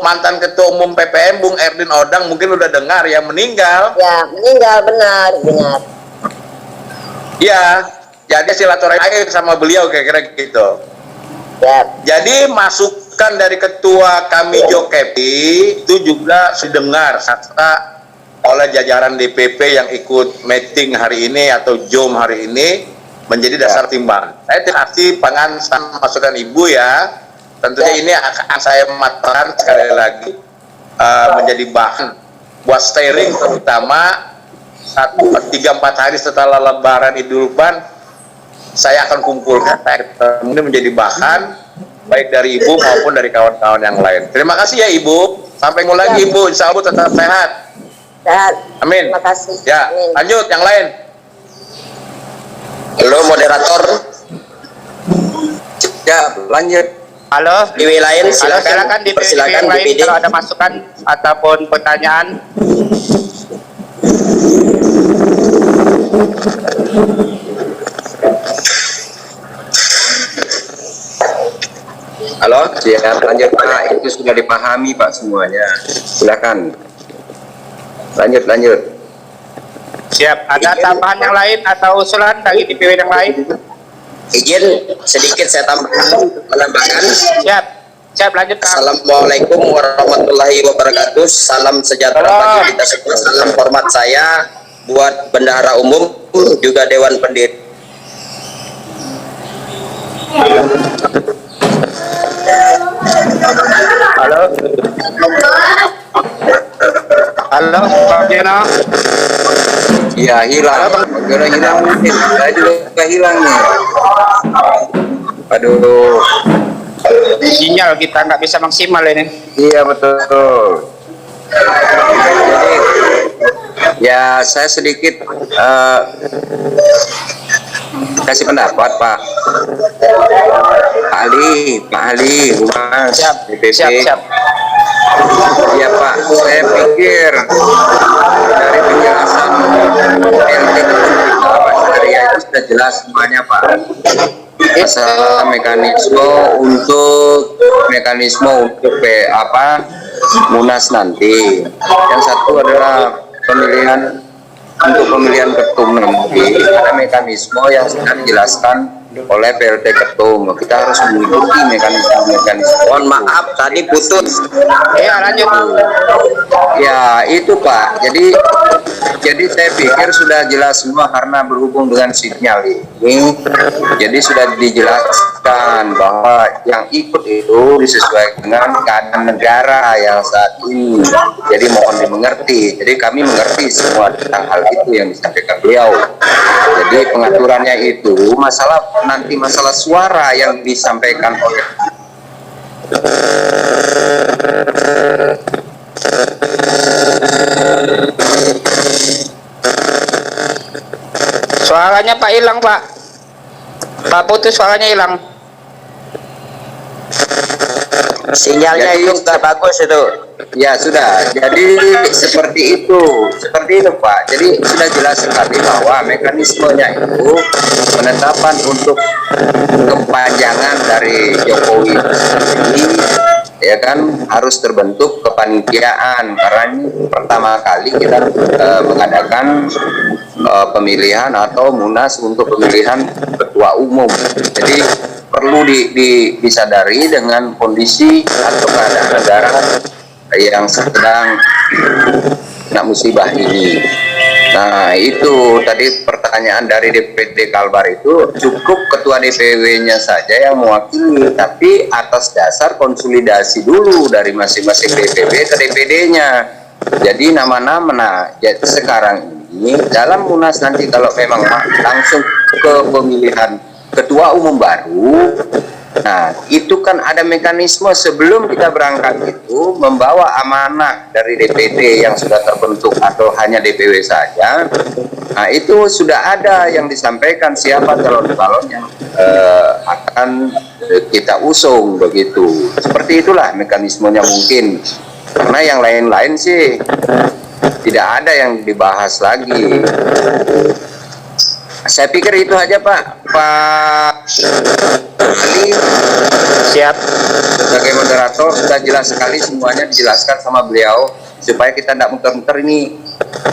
mantan ketua umum PPM Bung Erdin Odang mungkin udah dengar ya, meninggal. Ya, meninggal, benar. Ya, jadi silaturahmi sama beliau kira-kira gitu. Ya, Jadi masukan dari ketua kami Jokepi itu juga didengar serta oleh jajaran DPP yang ikut meeting hari ini atau JOM hari ini menjadi dasar timbangan. Saya terima kasih masukan Ibu ya. Tentunya ini akan saya matangkan sekali lagi menjadi bahan buat steering, terutama 3-4 hari setelah Lebaran Idul Adha. Saya akan kumpulkan ini menjadi bahan baik dari Ibu maupun dari kawan-kawan yang lain. Terima kasih ya Ibu. Sampai ketemu lagi Ibu. Insya Allah tetap sehat. sehat. Amin. Terima kasih. Ya, Amin. lanjut yang lain. Halo moderator. Ya, lanjut. Halo. Dewi lain Silakan silakan. di Persilakan yang lain DPD. kalau ada masukan ataupun pertanyaan. Halo, siap, lanjut Pak. Itu sudah dipahami Pak semuanya. Silakan. Lanjut. Siap. Ada tambahan yang lain atau usulan dari DPW yang lain? Izin sedikit saya menambahkan. Siap, lanjut Kang. Assalamualaikum warahmatullahi wabarakatuh. Salam sejahtera bagi kita semua. Salam hormat saya buat bendahara umum juga Dewan Pendiri. Halo, Pak Jena. Ya, hilang. Gara hilang mungkin. Saya juga hilang nih. Aduh. Sinyal kita nggak bisa maksimal ini. Iya, betul. Jadi, ya saya sedikit kasih pendapat Pak Ali Humas DPP. Siap. Ya Pak, saya pikir dari penjelasan LT Pak Satria itu sudah jelas semuanya Pak. Masalah mekanisme untuk Munas nanti. Yang satu adalah pemilihan ketum nanti, ada mekanisme yang sudah dijelaskan oleh PLT ketum. Kita harus mengikuti mekanisme. Mohon maaf tadi putus. Iya, lanjut. Ya itu Pak. Jadi saya pikir sudah jelas semua karena berhubung dengan sinyal ini. Jadi sudah dijelaskan bahwa yang ikut itu disesuaikan dengan keadaan negara yang saat ini. Jadi mohon dimengerti. Jadi kami mengerti semua tentang hal itu yang disampaikan beliau. Jadi pengaturannya itu masalah suara yang disampaikan oleh Suaranya Pak hilang, Pak. Pak putus, suaranya hilang. Sinyalnya Jadi, itu nggak bagus itu. ya sudah. Jadi seperti itu Pak. Jadi sudah jelas sekali bahwa mekanismenya itu penetapan untuk kepanjangan dari Jokowi ini ya kan harus terbentuk kepanitiaan karena ini pertama kali kita mengadakan pemilihan atau munas untuk pemilihan ketua umum. Jadi perlu disadari dengan kondisi atau keadaan negara yang sedang kena musibah ini. Nah, itu tadi pertanyaan dari DPD Kalbar itu, cukup ketua DPW-nya saja yang mewakili, tapi atas dasar konsolidasi dulu dari masing-masing DPW ke DPD-nya. Jadi nama-nama, nah, jadi sekarang ini dalam Munas nanti kalau memang langsung ke pemilihan ketua umum baru, nah itu kan ada mekanisme sebelum kita berangkat itu membawa amanah dari DPD yang sudah terbentuk atau hanya DPW saja. Nah itu sudah ada yang disampaikan siapa calon-calon yang akan kita usung begitu. Seperti itulah mekanismenya mungkin. Karena yang lain-lain sih tidak ada yang dibahas lagi. Saya pikir itu aja Pak Ali. Siap. Sebagai moderator sudah jelas sekali semuanya dijelaskan sama beliau supaya kita tidak muter-muter. Ini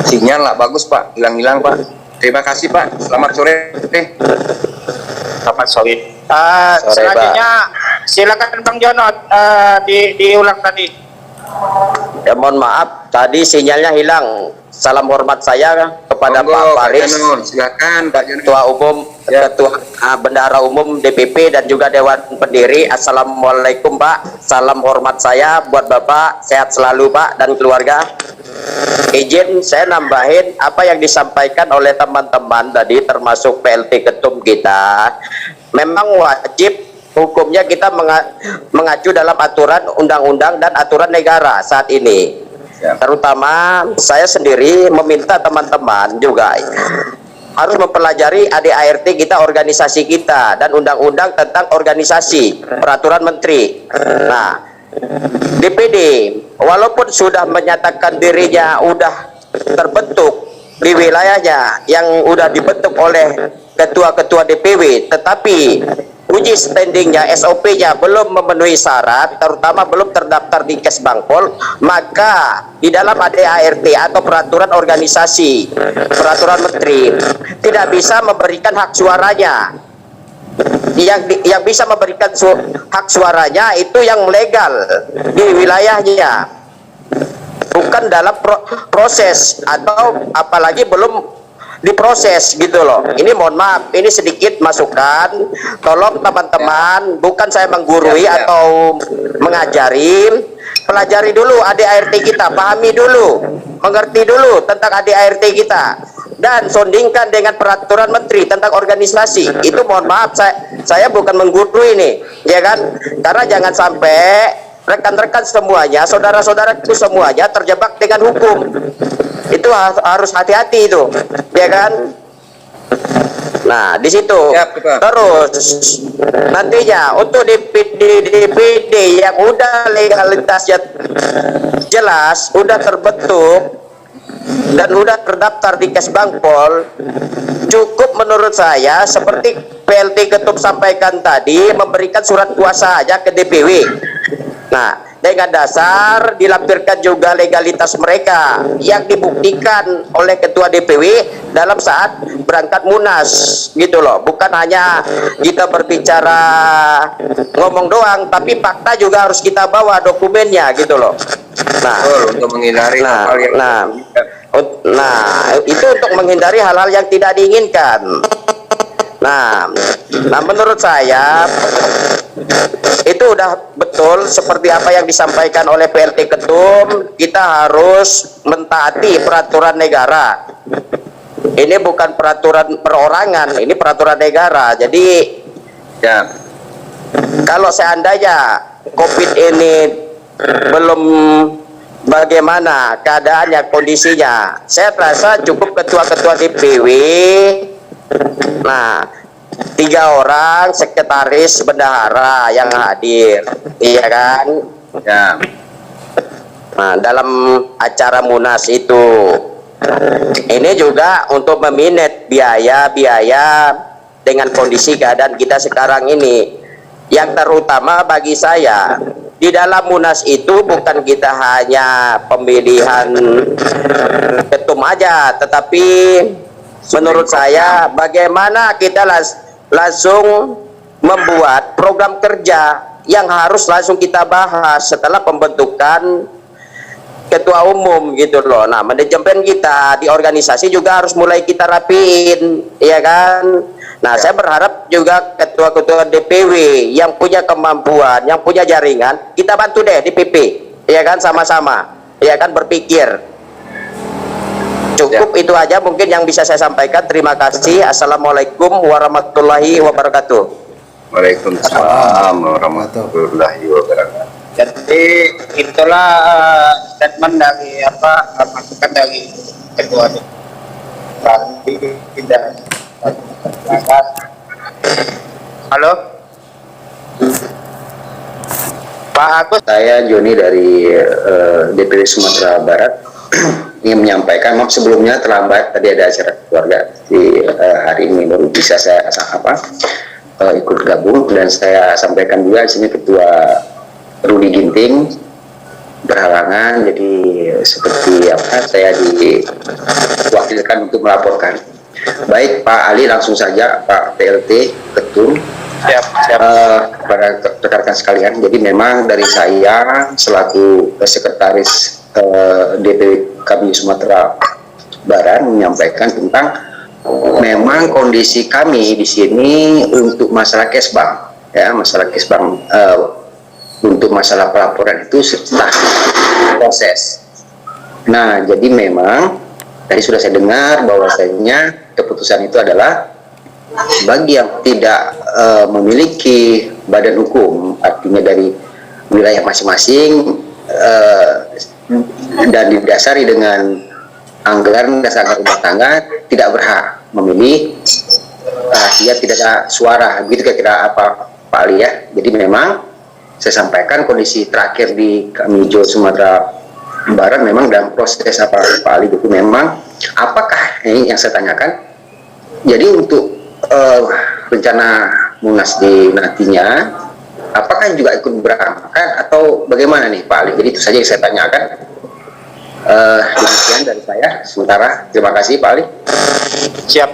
sinyal lah bagus Pak, hilang-hilang Pak. Terima kasih Pak, selamat sore. Selamat sore. Sore, Selanjutnya silakan Bang Jono, diulang tadi. Ya mohon maaf, tadi sinyalnya hilang. Salam hormat saya kepada Pak Faris, silakan Pak Jono. Ketua Umum, Ketua Bendahara Umum DPP dan juga Dewan Pendiri. Assalamualaikum Pak. Salam hormat saya buat Bapak, sehat selalu Pak dan keluarga. Izin saya nambahin apa yang disampaikan oleh teman-teman tadi, termasuk PLT Ketum kita. Memang wajib hukumnya kita mengacu dalam aturan undang-undang dan aturan negara saat ini. Terutama saya sendiri meminta teman-teman juga harus mempelajari ADART kita, organisasi kita, dan undang-undang tentang organisasi, peraturan menteri. Nah, DPD walaupun sudah menyatakan dirinya udah terbentuk di wilayahnya yang udah dibentuk oleh ketua-ketua DPW, tetapi uji standingnya, SOP-nya belum memenuhi syarat, terutama belum terdaftar di Kesbangpol, maka di dalam ADART atau peraturan organisasi, peraturan menteri, tidak bisa memberikan hak suaranya. Yang bisa memberikan hak suaranya itu yang legal di wilayahnya, bukan dalam proses atau apalagi belum diproses gitu loh. Ini mohon maaf, ini sedikit masukan, tolong teman-teman, bukan saya menggurui atau mengajari, pelajari dulu ADART kita, pahami dulu, mengerti dulu tentang ADART kita, dan sondingkan dengan peraturan menteri tentang organisasi. Itu mohon maaf, saya bukan menggurui ini, ya kan, karena jangan sampai rekan-rekan semuanya, saudara-saudaraku semuanya terjebak dengan hukum. Itu harus hati-hati itu, ya kan? Nah, di situ. Terus nantinya untuk DPD yang udah legalitasnya jelas, udah terbentuk dan udah terdaftar di Kesbangpol, cukup menurut saya seperti PLT Ketum sampaikan tadi, memberikan surat kuasa aja ke DPW. Nah, dengan dasar dilampirkan juga legalitas mereka yang dibuktikan oleh ketua DPW dalam saat berangkat Munas gitu loh. Bukan hanya kita berbicara ngomong doang, tapi fakta juga harus kita bawa dokumennya gitu loh. Nah, untuk menghindari hal yang itu untuk menghindari hal-hal yang tidak diinginkan. Nah, menurut saya itu udah betul seperti apa yang disampaikan oleh PLT Ketum. Kita harus mentaati peraturan negara. Ini bukan peraturan perorangan, ini peraturan negara. Jadi ya, kalau seandainya COVID ini belum bagaimana keadaannya, kondisinya, saya rasa cukup ketua-ketua DPW, nah 3 orang sekretaris bendahara yang hadir, iya kan? Ya. Nah, dalam acara Munas itu, ini juga untuk memanage biaya-biaya dengan kondisi keadaan kita sekarang ini. Yang terutama bagi saya, di dalam Munas itu bukan kita hanya pemilihan ketum aja, tetapi menurut saya bagaimana kita langsung membuat program kerja yang harus langsung kita bahas setelah pembentukan ketua umum gitu loh. Nah, manajemen kita di organisasi juga harus mulai kita rapiin, ya kan? Nah, saya berharap juga ketua-ketua DPW yang punya kemampuan, yang punya jaringan, kita bantu deh di PP, ya kan, sama-sama, ya kan, berpikir. Cukup itu aja mungkin yang bisa saya sampaikan. Terima kasih. Assalamualaikum warahmatullahi wabarakatuh. Waalaikumsalam warahmatullahi wabarakatuh. Jadi itulah statement dari masukan dari ketua dan halo Pak Agus. Saya Joni dari DPW Sumatera Barat ingin menyampaikan, maaf sebelumnya terlambat, tadi ada acara keluarga di hari ini baru bisa saya ikut gabung, dan saya sampaikan juga di sini Ketua Rudi Ginting berhalangan, jadi seperti saya diwakilkan untuk melaporkan. Baik Pak Ali, langsung saja Pak PLT Ketum. Para rekan-rekan sekalian, jadi memang dari saya selaku sekretaris DPW kami Sumatera Barat menyampaikan tentang memang kondisi kami di sini untuk masalah Kesbang, ya, masalah Kesbang untuk masalah pelaporan itu setelah proses. Nah, jadi memang tadi sudah saya dengar bahwasanya keputusan itu adalah bagi yang tidak memiliki badan hukum, artinya dari wilayah masing-masing dan didasari dengan anggaran dasar rumah tangga, tidak berhak memilih, dia tidak ada suara, begitu kira-kira apa Pak Ali ya. Jadi memang saya sampaikan kondisi terakhir di Kamijo Sumatera Barat memang dalam proses apa Pak Ali itu memang apakah ini yang saya tanyakan. Jadi untuk rencana Munas di nantinya, apakah juga ikut berangkat atau bagaimana nih Pak Ali? Jadi itu saja yang saya tanyakan. Demikian dari saya sementara. Terima kasih Pak Ali. Siap.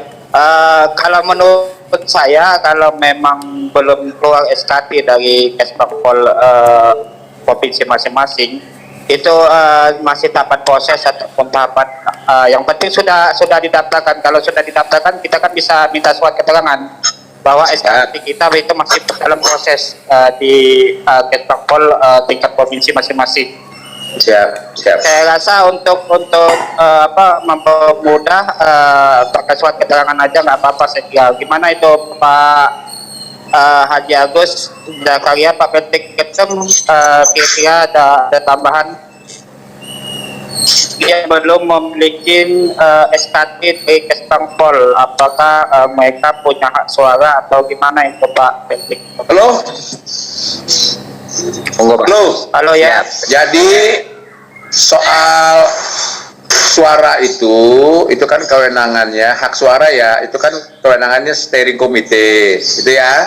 Kalau menurut saya, kalau memang belum keluar SKT dari Kesbangpol provinsi masing-masing, itu masih tahapan proses ataupun tahapan yang penting sudah didaftarkan. Kalau sudah didaftarkan, kita kan bisa minta surat keterangan bahwa SKT kita itu masih dalam proses di Kesbangpol tingkat provinsi masing-masing. Siap. Saya rasa untuk mempermudah pakai surat keterangan aja nggak apa-apa. Saya kira gimana itu Pak Haji Agus Zakaria, Pak Petik Ketum, kira-kira ada tambahan yang belum memiliki SKT dari Kesbangpol, apakah mereka punya hak suara atau gimana itu Pak Petik? Halo ya. Jadi soal suara itu kan kewenangannya, hak suara ya, itu kan kewenangannya steering committee, itu ya,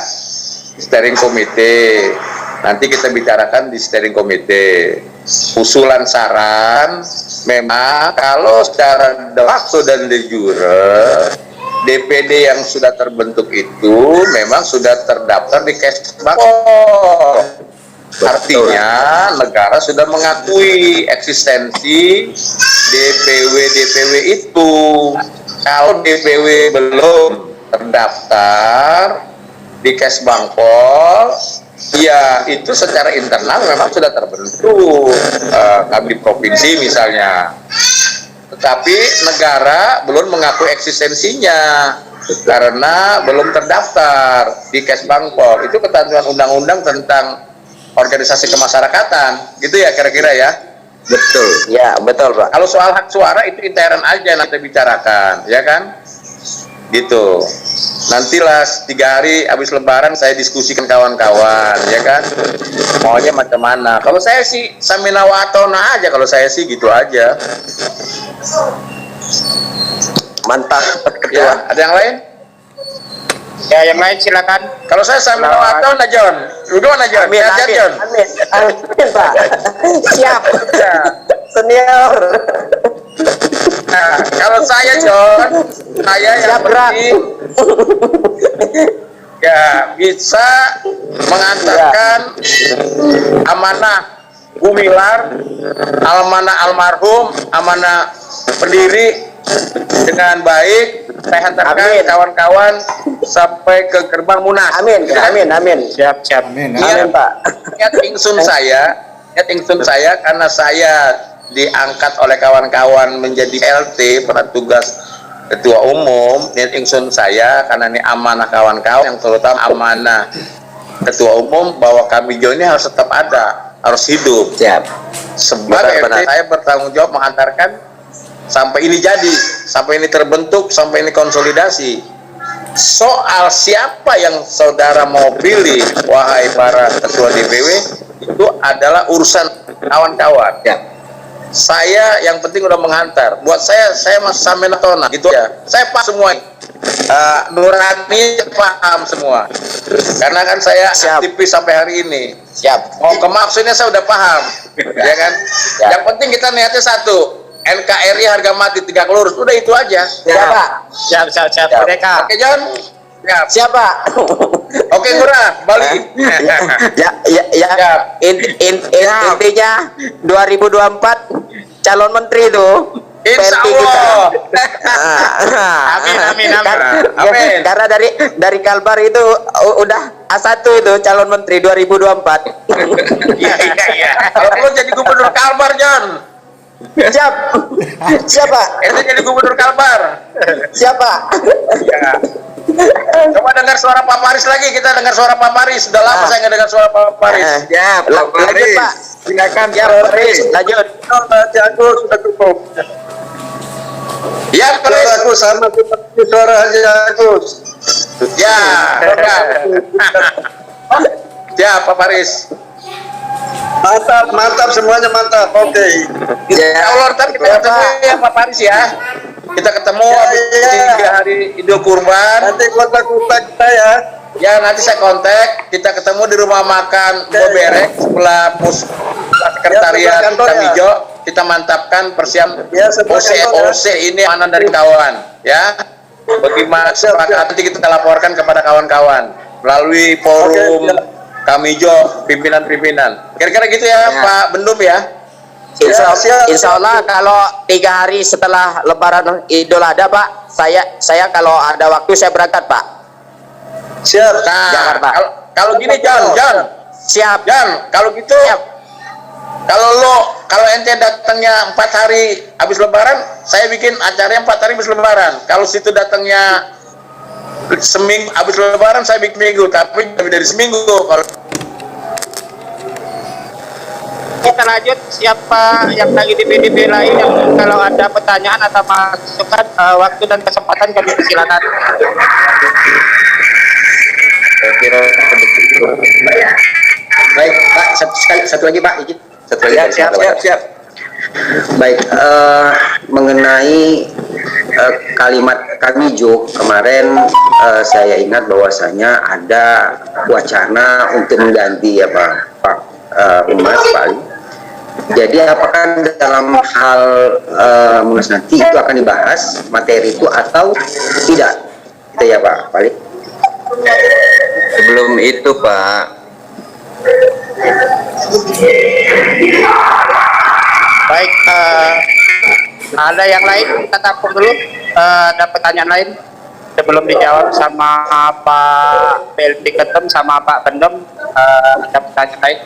steering committee. Nanti kita bicarakan di steering committee. Usulan saran, memang kalau secara de facto dan de jure DPD yang sudah terbentuk itu memang sudah terdaftar di Kesbangpol. Artinya negara sudah mengakui eksistensi DPW itu. Kalau DPW belum terdaftar di Kesbangpol, ya itu secara internal memang sudah terbentuk, kami provinsi misalnya. Tetapi negara belum mengakui eksistensinya karena belum terdaftar di Kesbangpol. Itu ketentuan undang-undang tentang organisasi kemasyarakatan, gitu ya kira-kira ya. Betul, ya betul Pak. Kalau soal hak suara itu intern aja nanti bicarakan, ya kan? Gitu. Nantilah 3 hari habis Lebaran saya diskusikan kawan-kawan, ya kan? Maunya macam mana? Kalau saya sih samina wa atona aja, kalau saya sih gitu aja. Mantap Ketua. Ya, ada yang lain? Ya, yang lain silakan. Kalau saya samina wa atona, John. Gimana John? Amin, John. amin Pak. Siap. Ya. Senior. Nah, kalau saya John, saya yang penting ya bisa mengantarkan amanah Gumilar, amanah almarhum, amanah pendiri dengan baik. Saya hantarkan kawan-kawan sampai ke gerbang Munas. Amin, amin, amin. Siap, siap. Amin. Amin, Pak. Niat ingsun saya karena saya diangkat oleh kawan-kawan menjadi LT pada tugas ketua umum. Niat ingsun saya karena ini amanah kawan-kawan, yang terutama amanah ketua umum, bahwa Kamijo ini harus tetap ada, harus hidup. Siap. Sebagai Benar, LT saya bertanggung jawab mengantarkan sampai ini jadi, sampai ini terbentuk, sampai ini konsolidasi. Soal siapa yang saudara mau pilih, wahai para ketua DPW, itu adalah urusan kawan-kawan. Ya. Saya yang penting udah menghantar. Buat saya masih sampai natona gitu ya. Saya paham semua. Nurani paham semua. Karena kan saya aktivis sampai hari ini. Siap. Mau ke maksudnya saya udah paham, ya kan? Ya. Yang penting kita niatnya satu. NKRI harga mati tegak lurus, udah itu aja. Siapa? Siap. Mereka. Oke John, siap. Siapa? Oke Ngurah, Bali. Ya. Intinya 2024 calon menteri tuh. Insya PLT kita. Amin. Amin. Karena dari Kalbar itu udah A1 itu calon menteri 2024. Iya. Kalau perlu jadi gubernur Kalbar, John. Siap. Siapa? Itu jadi gubernur Kalbar. Siapa? Ya. Coba dengar suara Pak Paris lagi, kita dengar suara Pak Paris. Sudah lama saya nggak dengar suara Pak Paris. Ya, Pak Lanjut, Paris. Pak. Silakan Ya, Pak Paris, Paris. lanjut. Agus sudah cukup. Ya, Paris. Suara Agus sama seperti suara Haji Agus. Ya, ya Pak Paris. Mantap semuanya mantap. Oke. Ya Allah, ntar kita ketemu ya Pak Paris ya. Kita ketemu habis 3 hari Idul Kurban. Nanti kontak-kontak kita ya. Ya nanti saya kontak. Kita ketemu di rumah makan Boberek sebelah sekretariat Ya, kantor ya. Kamijo. Kita mantapkan persiapan Ya, sebelah kantor ya. OC ini mana dari kawan ya. Bagaimana sepakat nanti kita laporkan kepada kawan-kawan melalui forum Oke, ya. Kamijo pimpinan-pimpinan. Kira-kira gitu ya, Pak Bendum ya. Insya Allah kalau 3 hari setelah Lebaran Idul Adha, Pak, saya kalau ada waktu saya berangkat, Pak. Siap. Nah, Jakarta. kalau gini John, Siap. kalau gitu, kalau ente datangnya 4 hari habis Lebaran, saya bikin acaranya 4 hari habis Lebaran. Kalau situ datangnya seminggu habis Lebaran, saya bikin minggu, tapi lebih dari seminggu. Kalau Kita lanjut, siapa yang lagi di PDP lain yang kalau ada pertanyaan atau masukan, waktu dan kesempatan kami persilakan. Saya kira baik Pak, satu lagi Pak, izin. Satu lagi. siap. Baik, mengenai kalimat Kamijo kemarin, saya ingat bahwasanya ada wacana untuk mengganti ya Pak Umas Pak. Jadi apakah dalam hal Munas nanti itu akan dibahas materi itu atau tidak? Itu ya Pak Pali. Sebelum itu Pak, Baik, ada yang lain? Kita tampung dulu. Ada pertanyaan lain sebelum dijawab sama Pak PLT Ketum sama Pak Bendom. Ada pertanyaan lain?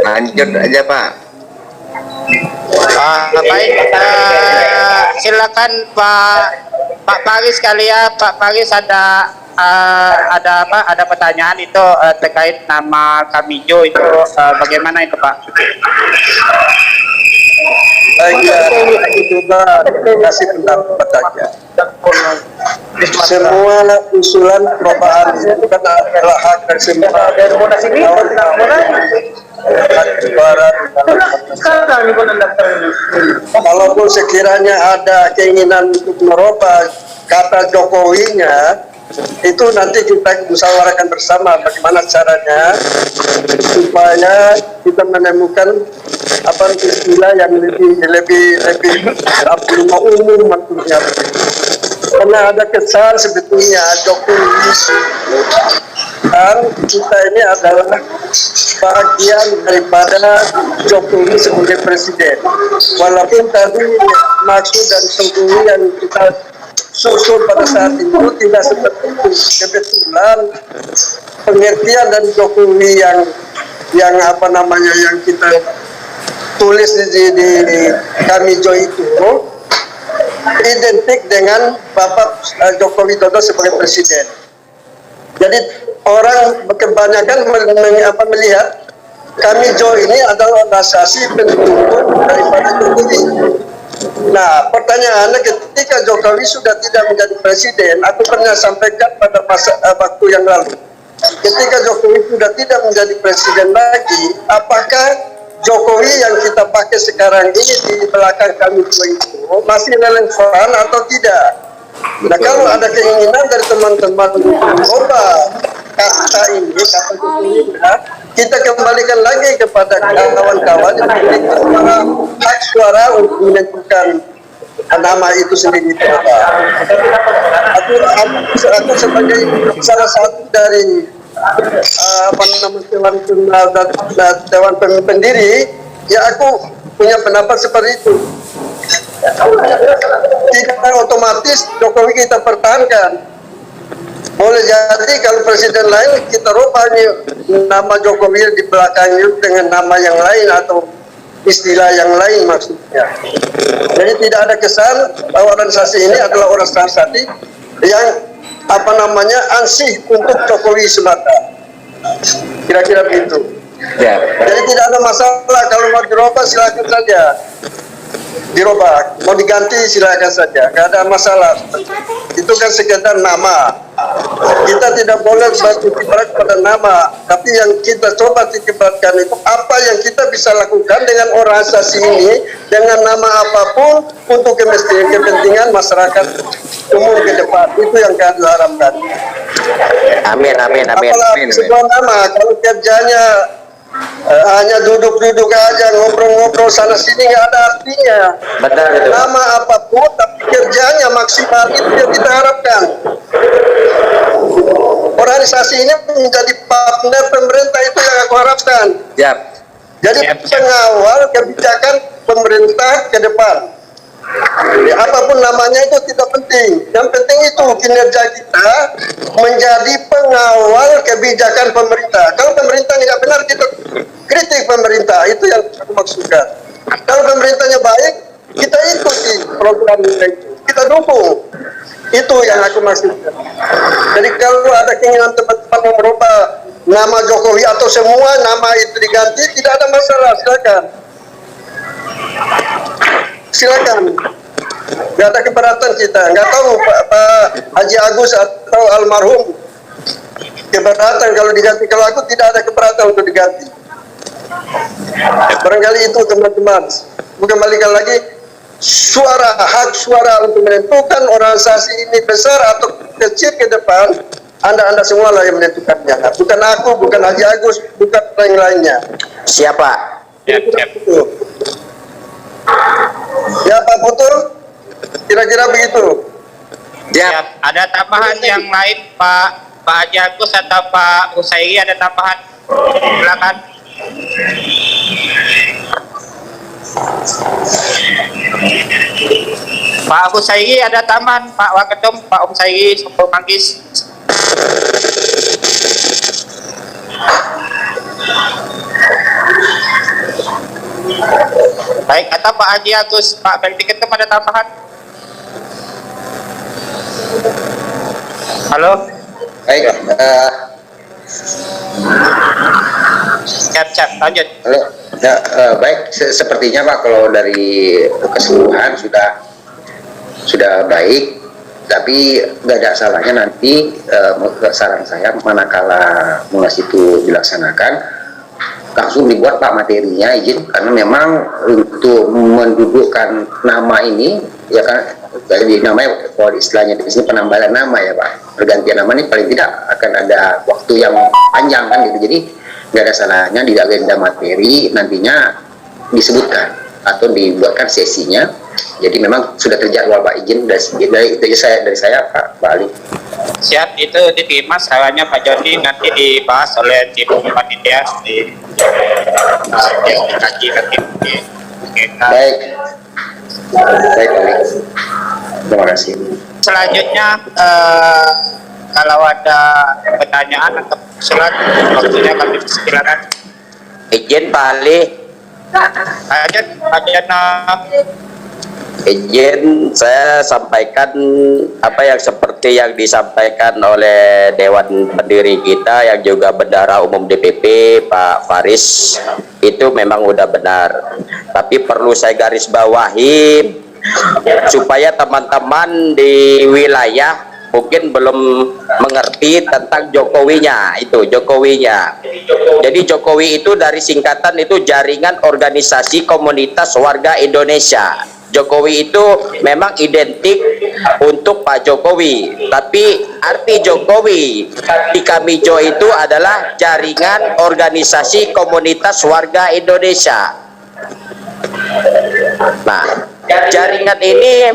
lanjut aja Pak. Baik, silakan Pak Paris kali ya. Pak Paris ada pertanyaan itu terkait nama Kamijo itu, bagaimana itu Pak? Baik ya, itu kasih pendapat aja. Semua usulan perubahan itu kan adalah hak dari semua barat. Kalaupun sekiranya ada keinginan untuk merubah kata Jokowinya, itu nanti kita musyawarahkan bersama bagaimana caranya supaya kita menemukan istilah yang lebih umum maksudnya. Karena ada kesan sebetulnya Jokowi kesimpulan kita ini adalah bagian daripada Jokowi sebagai presiden. Walaupun tadi maksud dan Jokowi yang kita susun pada saat itu tidak seperti itu. Kebetulan pengertian dari Jokowi yang apa namanya yang kita tulis di Kamijo itu identik dengan Bapak Joko Widodo sebagai presiden. Jadi orang kebanyakan melihat Kamijo ini adalah organisasi pendukung daripada Jokowi. Nah, pertanyaannya ketika Jokowi sudah tidak menjadi presiden, aku pernah sampaikan pada masa waktu yang lalu. Ketika Jokowi sudah tidak menjadi presiden lagi, apakah Jokowi yang kita pakai sekarang ini di belakang kami itu masih relevan atau tidak? Nah, kalau ada keinginan dari teman-teman coba kata ini, kata Jokowi, kita kembalikan lagi kepada kawan-kawan yang memiliki hak suara untuk menentukan nama itu sendiri. Aku sebagai salah satu dari dewan pendiri, ya aku punya pendapat seperti itu. Tidak otomatis Jokowi kita pertahankan. Boleh jadi kalau presiden lain kita rubah nama Jokowi di belakangnya dengan nama yang lain atau istilah yang lain maksudnya. Jadi tidak ada kesan bahwa organisasi ini adalah organisasi yang ansih untuk Jokowi semata. Kira-kira begitu. Ya. Jadi tidak ada masalah kalau mau dirubah silakan saja. Dirubah, mau diganti silakan saja, nggak ada masalah. Itu kan sekedar nama. Kita tidak boleh berkiblat pada nama, tapi yang kita coba dikiblatkan itu apa yang kita bisa lakukan dengan organisasi ini dengan nama apapun untuk kepentingan masyarakat umum ke depan. Itu yang kami harapkan. Amin. Apalagi sebuah nama kalau kerjanya hanya duduk-duduk aja ngobrol-ngobrol sana sini nggak ada artinya. Benar itu. Nama apapun tapi kerjanya maksimal itu yang kita harapkan. Organisasi ini menjadi partner pemerintah itu yang aku harapkan. Siap. Jadi pengawal kebijakan pemerintah ke depan. Ya, apapun namanya itu tidak penting. Yang penting itu kinerja kita menjadi pengawal kebijakan pemerintah. Kalau pemerintah tidak benar, kita kritik pemerintah. Itu yang aku maksudkan. Kalau pemerintahnya baik, kita ikuti programnya itu. Kita dukung. Itu yang aku maksudkan. Jadi kalau ada keinginan teman-teman mau merubah nama Jokowi atau semua nama itu diganti, tidak ada masalah. Silakan. Nggak ada keberatan kita. Nggak tahu Pak Haji Agus atau almarhum keberatan kalau diganti. Kalau aku tidak ada keberatan untuk diganti. Barangkali itu teman-teman. Kembalikan lagi hak suara untuk menentukan organisasi ini besar atau kecil ke depan. Anda semua lah yang menentukannya. Bukan aku, bukan Haji Agus, bukan yang lainnya. Siapa? Ya Pak Putu, kira-kira begitu. Ya, ada tambahan yang lain Pak Haji Agus atau Pak Husairi, ada tambahan? Silakan. Pak Husairi ada tambahan, Pak Waketum, Pak Husairi, Sopo Manggis. Baik, kata Pak Haji Agus, Pak Belti Ketum ada tambahan? Halo? Baik, Siap, lanjut. halo. Ya, baik, sepertinya Pak kalau dari keseluruhan sudah baik, tapi nggak ada salahnya nanti saran saya manakala munas itu dilaksanakan langsung dibuat Pak materinya izin, karena memang untuk mendudukkan nama ini ya kan, jadi namanya kalau istilahnya di sini penambahan nama ya Pak, pergantian nama ini paling tidak akan ada waktu yang panjang kan gitu. Jadi nggak ada salahnya di agenda materi nantinya disebutkan atau dibuatkan sesinya. Jadi memang sudah terjadwal Pak izin dari saya Pak Ali. Siap, itu diterima sarannya Pak Joni, nanti dibahas oleh tim panitia di kaji nanti. Baik. Baik, baik. Terima kasih. Selanjutnya kalau ada pertanyaan atau usulan, waktunya kami silakan. Izin Pak Ali. Lanjut, Pak Jono. Izin saya sampaikan apa yang seperti yang disampaikan oleh Dewan Pendiri kita yang juga Bendahara Umum DPP Pak Faris, itu memang udah benar. Tapi perlu saya garis bawahi supaya teman-teman di wilayah mungkin belum mengerti tentang Jokowinya, itu Jokowinya. Jadi Jokowi itu dari singkatan itu Jaringan Organisasi Komunitas Warga Indonesia. Jokowi itu memang identik untuk Pak Jokowi, tapi arti Jokowi di Kamijo itu adalah Jaringan Organisasi Komunitas Warga Indonesia. Nah, jaringan ini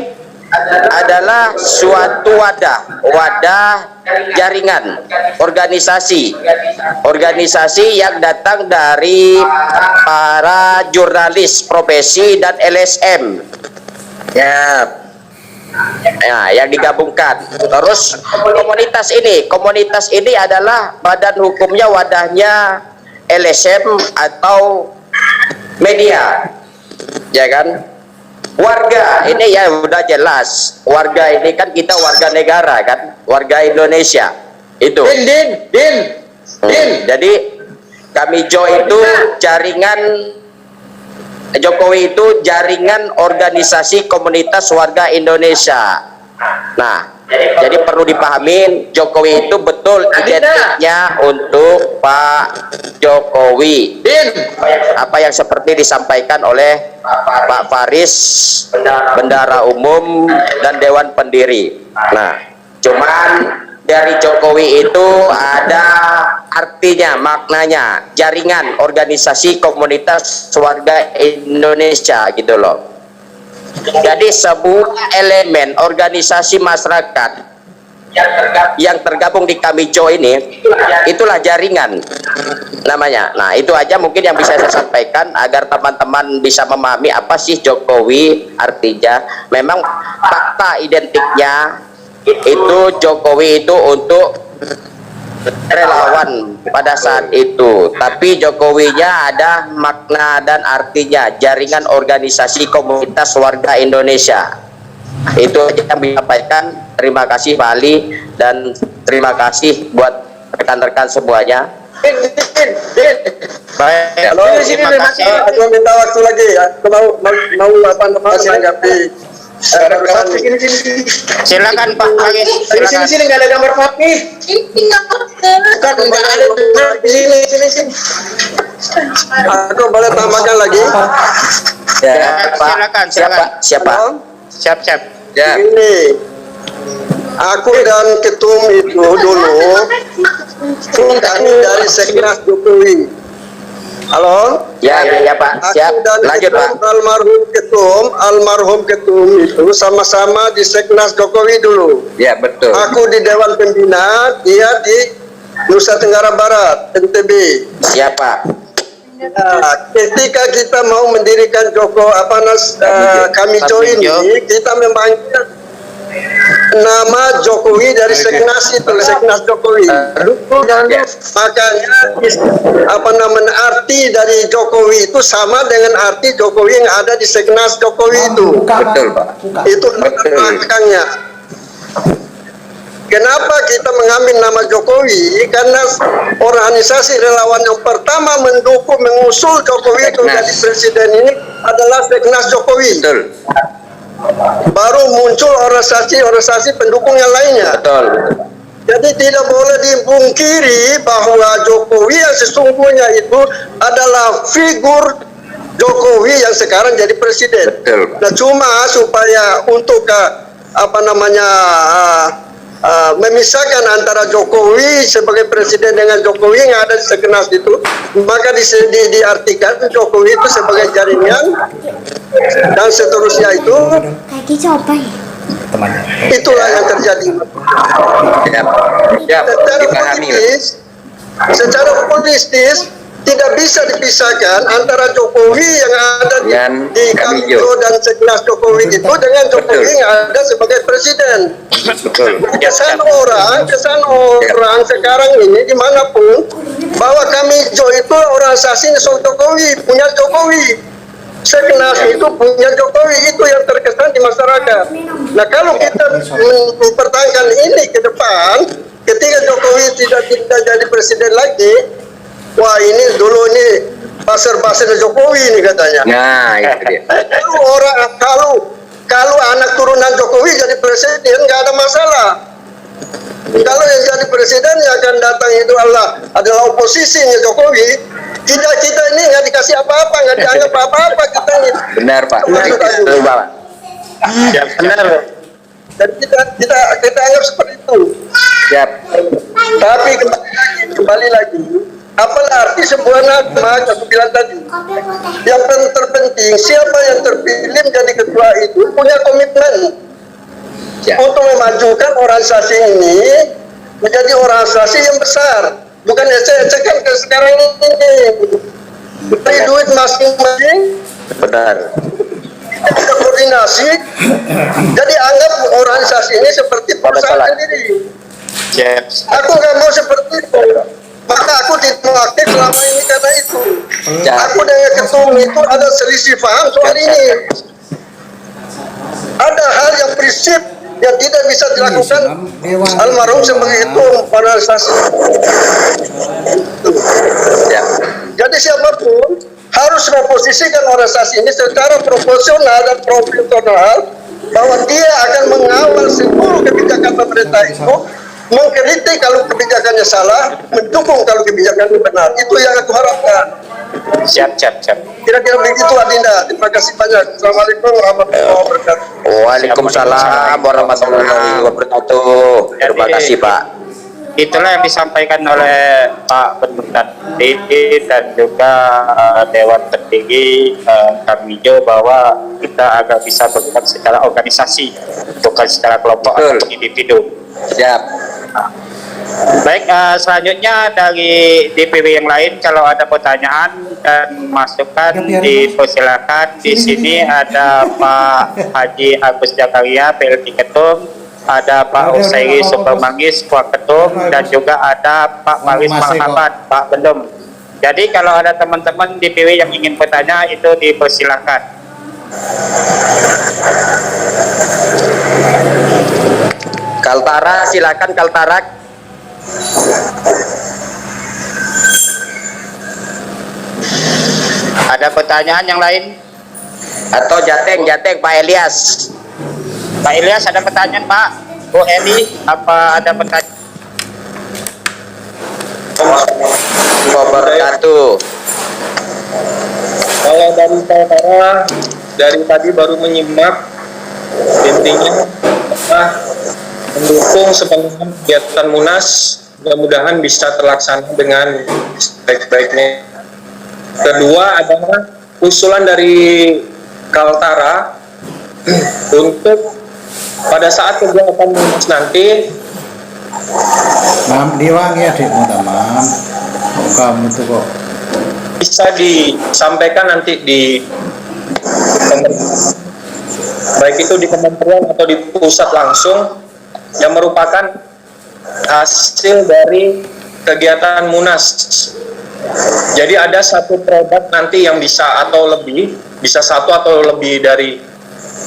adalah suatu wadah jaringan organisasi yang datang dari para jurnalis profesi dan LSM ya, yang digabungkan. Terus komunitas ini adalah badan hukumnya, wadahnya LSM atau media, ya kan? Warga ini ya udah jelas, warga ini kan kita warga negara kan, warga Indonesia itu. Jadi Kamijo itu jaringan, Jokowi itu Jaringan Organisasi Komunitas Warga Indonesia. Nah, jadi perlu dipahamin, Jokowi itu betul identiknya untuk Pak Jokowi. Apa yang seperti disampaikan oleh Pak Faris, Bendahara Umum dan Dewan Pendiri. Nah, cuman dari Jokowi itu ada artinya, maknanya Jaringan Organisasi Komunitas Warga Indonesia gitu loh. Jadi sebuah elemen organisasi masyarakat yang tergabung di Kamijo ini, itulah jaringan namanya. Nah, itu aja mungkin yang bisa saya sampaikan agar teman-teman bisa memahami apa sih Jokowi artinya. Memang fakta identiknya itu Jokowi itu untuk relawan pada saat itu, tapi Jokowinya ada makna dan artinya Jaringan Organisasi Komunitas Warga Indonesia. Itu aja yang disampaikan. Terima kasih Pak Ali dan terima kasih buat rekan-rekan semuanya. Baik, Halo, terima kasih. Aku minta waktu lagi. Aku mau apa namanya menanggapi. Silakan Pak Faris. Silakan. Sini nggak ada gambar Fatih. Kan nggak ada sini. Aku boleh tambahkan lagi. Ya, Pak. Silakan. Siapa? Siap. Ya. Ini aku dan ketum itu dulu kami dari Seknas Jokowi. Halo? Ya Pak. Siap. Aku dan Lanjut ketum, Pak. almarhum ketum itu sama-sama di Seknas Jokowi dulu. Ya betul. Aku di Dewan Pembina, dia di Nusa Tenggara Barat, NTB. Siapa? Nah, ketika kita mau mendirikan Kamijo ini, kita memanggil nama Jokowi dari Seknas itu, Seknas Jokowi. Makanya arti dari Jokowi itu sama dengan arti Jokowi yang ada di Seknas Jokowi itu. Betul Pak. Itu belakangnya. Kenapa kita mengambil nama Jokowi? Karena organisasi relawan yang pertama mendukung, mengusul Jokowi itu jadi presiden ini adalah Seknas Jokowi. Betul. Baru muncul organisasi pendukung yang lainnya. Betul. Jadi tidak boleh dipungkiri bahwa Jokowi yang sesungguhnya itu adalah figur Jokowi yang sekarang jadi presiden. Betul. Nah, cuma supaya untuk memisahkan antara Jokowi sebagai presiden dengan Jokowi yang ada di Seknas itu, maka diartikan Jokowi itu sebagai jaringan dan seterusnya itu. temannya. Itulah yang terjadi. Siap. Siap. Dipahami. Secara politis tidak bisa dipisahkan antara Jokowi yang ada di Kamijo dan sekelas Jokowi itu dengan Jokowi yang ada sebagai presiden. Betul. Kesan orang sekarang ini dimanapun bahwa Kamijo itu organisasi Jokowi, punya Jokowi. Sekelas itu punya Jokowi, itu yang terkesan di masyarakat. Nah, kalau kita mempertahankan ini ke depan, ketika Jokowi tidak jadi presiden lagi, wah ini dulu ini pasar-pasar Jokowi ini katanya. Nah, itu dia. Kalau anak turunan Jokowi jadi presiden nggak ada masalah. Kalau yang jadi presiden yang akan datang itu adalah oposisinya Jokowi, kita ini nggak dikasih apa-apa, nggak dianggap apa-apa kita ini. Benar, Pak. Betul, Pak. Ya, benar. Dan kita anggap seperti itu. Siap. Tapi kembali lagi, apalah arti sebuah nama, aku bilang tadi. Yang terpenting, siapa yang terpilih menjadi ketua itu punya komitmen untuk memajukan organisasi ini menjadi organisasi yang besar. Bukan ecek-ecekan ke sekarang ini. Beri duit masing-masing. Benar. Kita koordinasi. Jadi anggap organisasi ini seperti perusahaan sendiri. Aku nggak mau seperti itu. Maka aku tidak mau aktif selama ini karena itu. Aku dengan ketum itu ada selisih paham soal ini. Ada hal yang prinsip yang tidak bisa dilakukan almarhum sebagai ketum organisasi. Jadi siapapun harus memposisikan organisasi ini secara proporsional dan profesional bahwa dia akan mengawal seluruh kebijakan pemerintah itu, mengkritik kalau kebijakannya salah, mendukung kalau kebijakannya benar. Itu yang aku harapkan. Siap. Kira-kira begitu Adinda. Terima kasih banyak. Assalamualaikum warahmatullahi wabarakatuh. Waalaikumsalam warahmatullahi wabarakatuh. Terima kasih, Pak. Itulah yang disampaikan oleh Pak Bentukan Didi dan juga Dewan Tertinggi Kamijo bahwa kita agak bisa bergerak secara organisasi, bukan secara kelompok atau individu. Siap. Baik, selanjutnya dari DPW yang lain, kalau ada pertanyaan dan masukan dipersilakan. Di sini ada Pak Haji Agus Jakaria, PLT Ketum, ada Pak Usairi Supermangis, Pak Ketum, dan juga ada Pak Maris Marhaban, Pak Bendum. Jadi kalau ada teman-teman DPW yang ingin bertanya, itu dipersilakan. Kaltara, silakan Kaltarak. Ada pertanyaan yang lain? Atau Jateng Pak Elias. Pak Ilyas, ada pertanyaan Pak? Bu Eli, apa ada pertanyaan? Wabarakatuh. Kalau dari saudara dari tadi baru menyimak, intinya mendukung sepenuhnya kegiatan Munas, mudah-mudahan bisa terlaksana dengan baik-baiknya. Kedua adalah usulan dari Kaltara untuk pada saat kegiatan Munas nanti Diwang ya dek teman-teman. Kamu tuh kok bisa disampaikan nanti di baik itu di kementerian atau di pusat langsung yang merupakan hasil dari kegiatan Munas. Jadi ada satu produk nanti yang bisa atau lebih, bisa satu atau lebih dari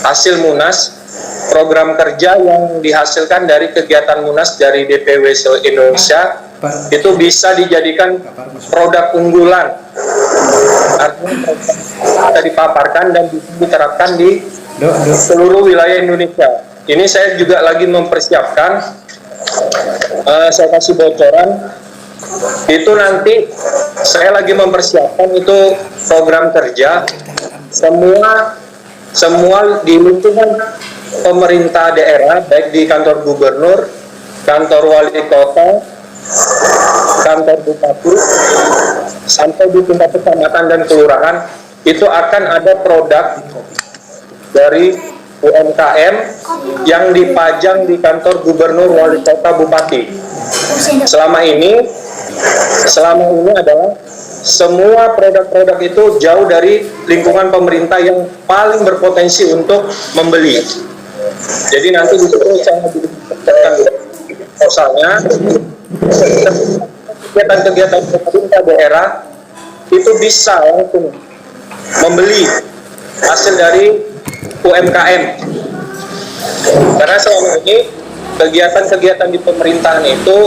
hasil Munas, program kerja yang dihasilkan dari kegiatan Munas dari DPW Indonesia itu bisa dijadikan produk unggulan. Artinya bisa dipaparkan dan bisa diterapkan di seluruh wilayah Indonesia. Ini saya juga lagi mempersiapkan, saya kasih bocoran, itu nanti saya lagi mempersiapkan itu program kerja semua di lingkungan pemerintah daerah, baik di kantor gubernur, kantor wali kota, kantor bupati, sampai di tingkat kecamatan dan kelurahan, itu akan ada produk dari UMKM yang dipajang di kantor gubernur, wali kota, bupati. Selama ini adalah semua produk-produk itu jauh dari lingkungan pemerintah yang paling berpotensi untuk membeli. Jadi nanti di situ saya diberikan proposalnya, kegiatan-kegiatan pemerintah daerah itu bisa langsung membeli hasil dari UMKM. Karena selama ini kegiatan-kegiatan di pemerintahan itu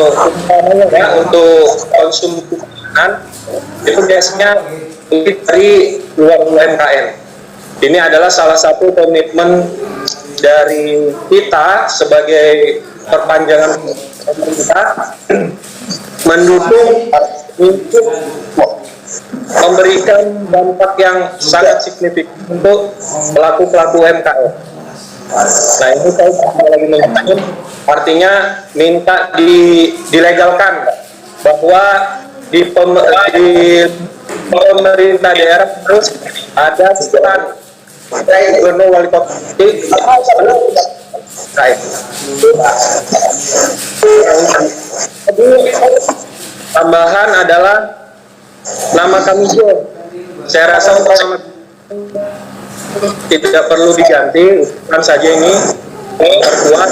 utamanya ya untuk konsumsi makanan itu biasanya dari luar UMKM. Ini adalah salah satu komitmen dari kita sebagai perpanjangan pemerintah mendukung untuk memberikan dampak yang sangat signifikan untuk pelaku-pelaku UMKM. Nah, ini saya lagi mengingatkan, artinya minta dilegalkan bahwa di pemerintah daerah harus ada peran gubernur, wali kota. Tambahan adalah nama kami Jo. Saya rasa nama tidak perlu diganti, kan saja ini kuat.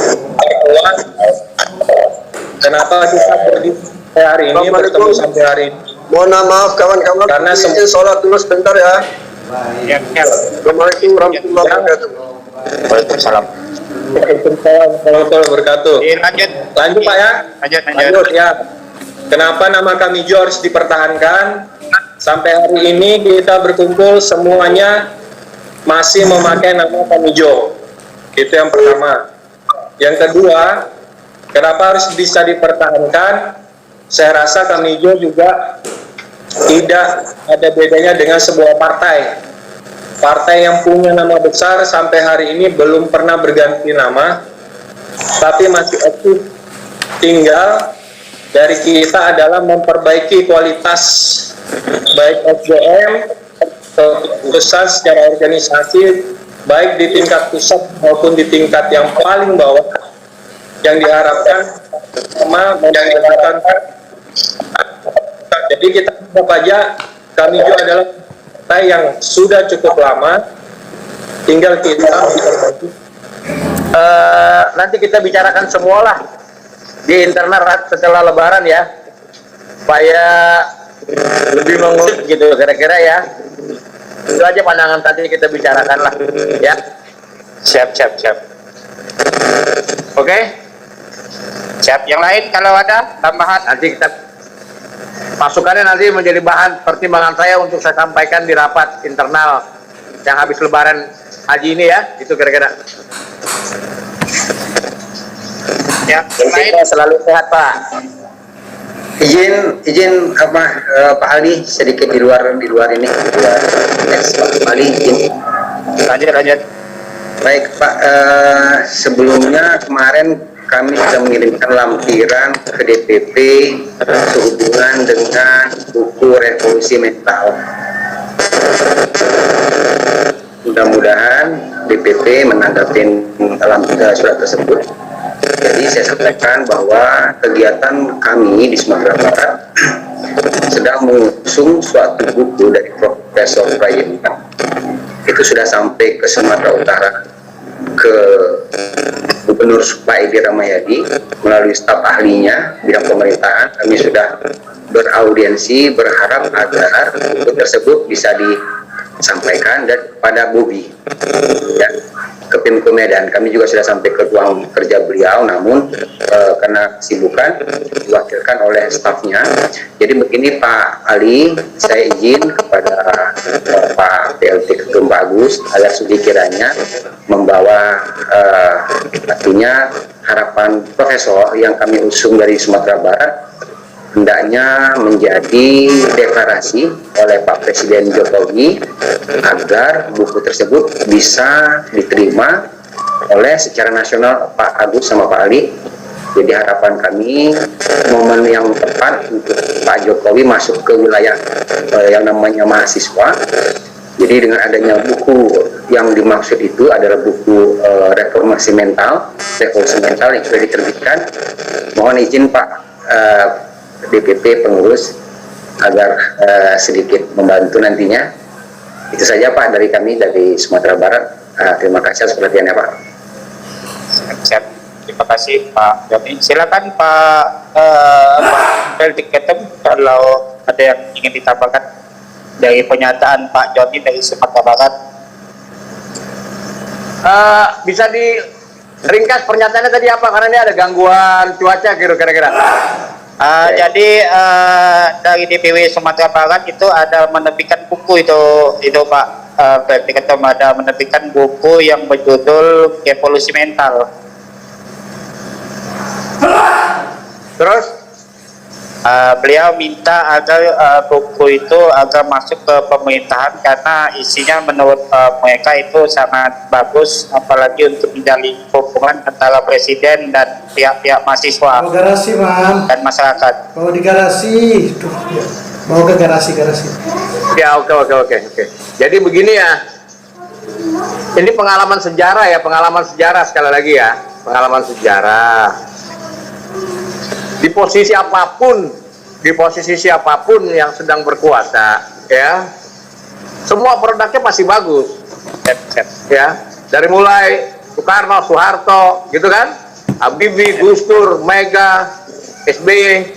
Kenapa kita berdiri hari ini, bertemu sampai hari ini? Mohon maaf kawan-kawan, Karena izin sholat dulu sebentar ya. Assalamualaikum warahmatullahi wabarakatuh. Waalaikumsalam. Waalaikumsalam warahmatullahi wabarakatuh. Lanjut Pak ya. Lanjut ya. Kenapa nama kami Jo harus dipertahankan? Sampai hari ini kita berkumpul semuanya masih memakai nama kami Jo. Itu yang pertama. Yang kedua, kenapa harus bisa dipertahankan? Saya rasa kami Jo juga tidak ada bedanya dengan sebuah partai. Partai yang punya nama besar sampai hari ini belum pernah berganti nama, tapi masih aktif. Tinggal dari kita adalah memperbaiki kualitas baik SDM, keputusan secara organisasi, baik di tingkat pusat maupun di tingkat yang paling bawah, yang diharapkan sama menjalankan. Jadi kita anggap aja kami juga adalah partai yang sudah cukup lama, tinggal kita Nanti kita bicarakan semualah di internal setelah Lebaran ya, supaya lebih mengurus gitu kira-kira ya. Itu aja pandangan tadi kita bicarakan lah ya. Siap. Oke? Siap. Yang lain kalau ada tambahan? Nanti kita masukannya nanti menjadi bahan pertimbangan saya untuk saya sampaikan di rapat internal yang habis Lebaran haji ini ya. Itu kira-kira. Ya, yang lain? Selalu sehat Pak. Izin Pak Ali sedikit di luar ini. Pak Ali izin. Lanjut. Baik Pak, sebelumnya kemarin kami sudah mengirimkan lampiran ke DPP sehubungan dengan buku revolusi mental. Mudah-mudahan DPP menanggapi surat tersebut. Jadi saya sampaikan bahwa kegiatan kami di Sumatera Barat sedang mengusung suatu buku dari Profesor Prayitna. Itu sudah sampai ke Sumatera Utara, ke Gubernur Pak Edi Ramayadi melalui staf ahlinya bidang pemerintahan. Kami sudah beraudiensi, berharap agar buku tersebut bisa disampaikan dan kepada Bobi ya, ke Pemko Medan. Kami juga sudah sampai ke ruang kerja beliau, namun karena kesibukan diwakilkan oleh stafnya. Jadi begini Pak Ali, saya izin kepada Pak PLT Ketum Pak Agus agar studi kiranya membawa artinya harapan profesor yang kami usung dari Sumatera Barat hendaknya menjadi deklarasi oleh Pak Presiden Jokowi agar buku tersebut bisa diterima oleh secara nasional Pak Agus sama Pak Ali. Jadi harapan kami momen yang tepat untuk Pak Jokowi masuk ke wilayah yang namanya mahasiswa. Jadi dengan adanya buku yang dimaksud itu adalah buku reformasi mental yang sudah diterbitkan. Mohon izin Pak DPP pengurus agar sedikit membantu nantinya. Itu saja Pak dari kami dari Sumatera Barat. Terima kasih atas perhatiannya Pak. Siap. Terima kasih Pak Joni. Silakan Pak Peltik Ketum kalau ada yang ingin ditambahkan dari pernyataan Pak Joni dari Sumatera Barat. Bisa diringkas pernyataannya tadi apa? Karena ini ada gangguan cuaca kira-kira. Jadi dari DPW Sumatera Barat itu ada menerbitkan buku itu Pak Peltik Ketum, ada menerbitkan buku yang berjudul Evolusi Mental. Terus beliau minta agar buku itu agar masuk ke pemerintahan karena isinya menurut mereka itu sangat bagus, apalagi untuk menjalin hubungan antara presiden dan pihak-pihak mahasiswa Garasi, Mam. dan masyarakat. Bawa di garasi. Tuh, ya. Bawa ke garasi. ya oke. Jadi begini ya. Ini pengalaman sejarah sekali lagi ya. Pengalaman sejarah. Di posisi siapapun yang sedang berkuasa, ya, semua produknya pasti bagus, ya, dari mulai Soekarno, Soeharto, gitu kan, Habibie, Gus Dur, Mega, SBY,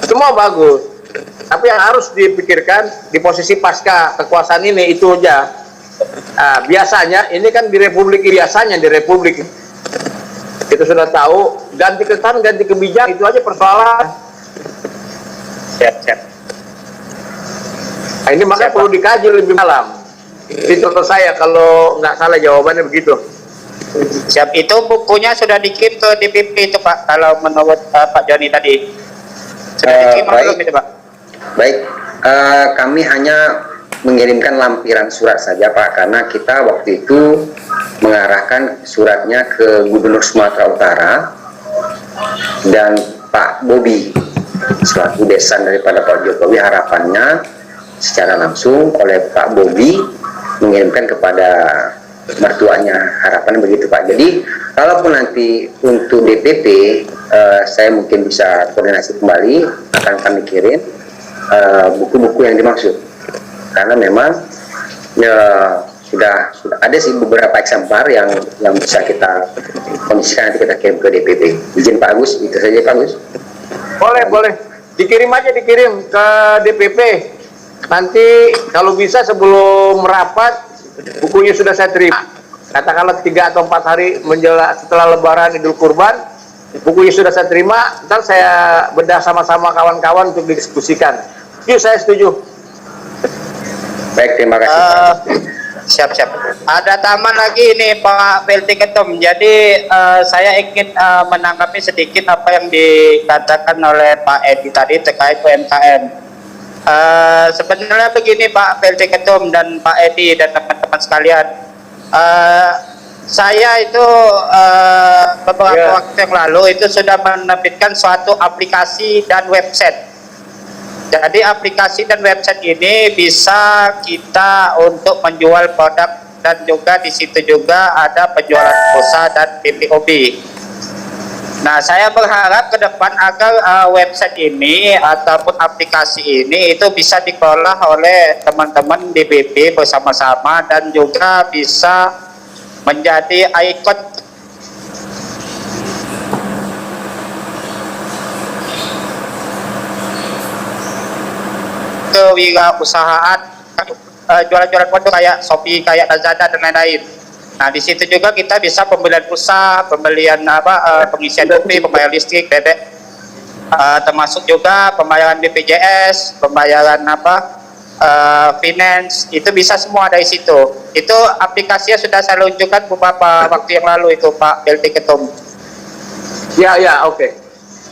semua bagus. Tapi yang harus dipikirkan di posisi pasca kekuasaan ini itu aja. Biasanya ini kan di Republik itu sudah tahu, ganti kesan, ganti kebijakan, itu aja persoalan. Siap. Nah, ini makanya perlu dikaji lebih dalam. Itu contoh saya kalau nggak salah jawabannya begitu. Siap, itu bukunya sudah dikirim ke DPP itu Pak, kalau menurut Pak Joni tadi. Sudah dikirim belum itu Pak? Baik, kami hanya mengirimkan lampiran surat saja Pak, karena kita waktu itu mengarahkan suratnya ke Gubernur Sumatera Utara dan Pak Bobi selaku besan daripada Pak Jokowi. Harapannya secara langsung oleh Pak Bobi mengirimkan kepada mertuanya, harapannya begitu Pak. Jadi kalaupun nanti untuk DPP saya mungkin bisa koordinasi kembali, akan kami kirim buku-buku yang dimaksud, karena memang ya sudah ada sih beberapa eksemplar yang bisa kita kondisikan, nanti kita kirim ke DPP. Izin Pak Agus, itu saja Pak Agus. Boleh. Dikirim ke DPP. Nanti kalau bisa sebelum merapat bukunya sudah saya terima. Katakanlah 3 atau 4 hari menjelang setelah Lebaran Idul Kurban, bukunya sudah saya terima. Ntar saya bedah sama-sama kawan-kawan untuk didiskusikan. Saya setuju. Baik, terima kasih Pak. Siap. Ada tambahan lagi ini Pak Peltik Ketum. Jadi saya ingin menanggapi sedikit apa yang dikatakan oleh Pak Edi tadi terkait UMKM. Sebenarnya begini Pak Peltik Ketum dan Pak Edi dan teman-teman sekalian. Saya itu beberapa waktu yang lalu itu sudah menerbitkan suatu aplikasi dan website. Jadi aplikasi dan website ini bisa kita untuk menjual produk, dan juga di situ juga ada penjualan pulsa dan PPOB. Nah, saya berharap ke depan agar website ini ataupun aplikasi ini itu bisa dikelola oleh teman-teman DPP bersama-sama dan juga bisa menjadi ikon kewirausahaan, jualan-jualan produk kayak Shopee, kayak Lazada dan lain-lain. Nah, di situ juga kita bisa pembelian pulsa, pembelian pengisian kopi, pembayaran listrik, BBM, termasuk juga pembayaran BPJS, pembayaran finance, itu bisa semua dari situ. Itu aplikasinya sudah saya luncurkan beberapa waktu yang lalu itu Pak Peltik Ketum. Ya, oke.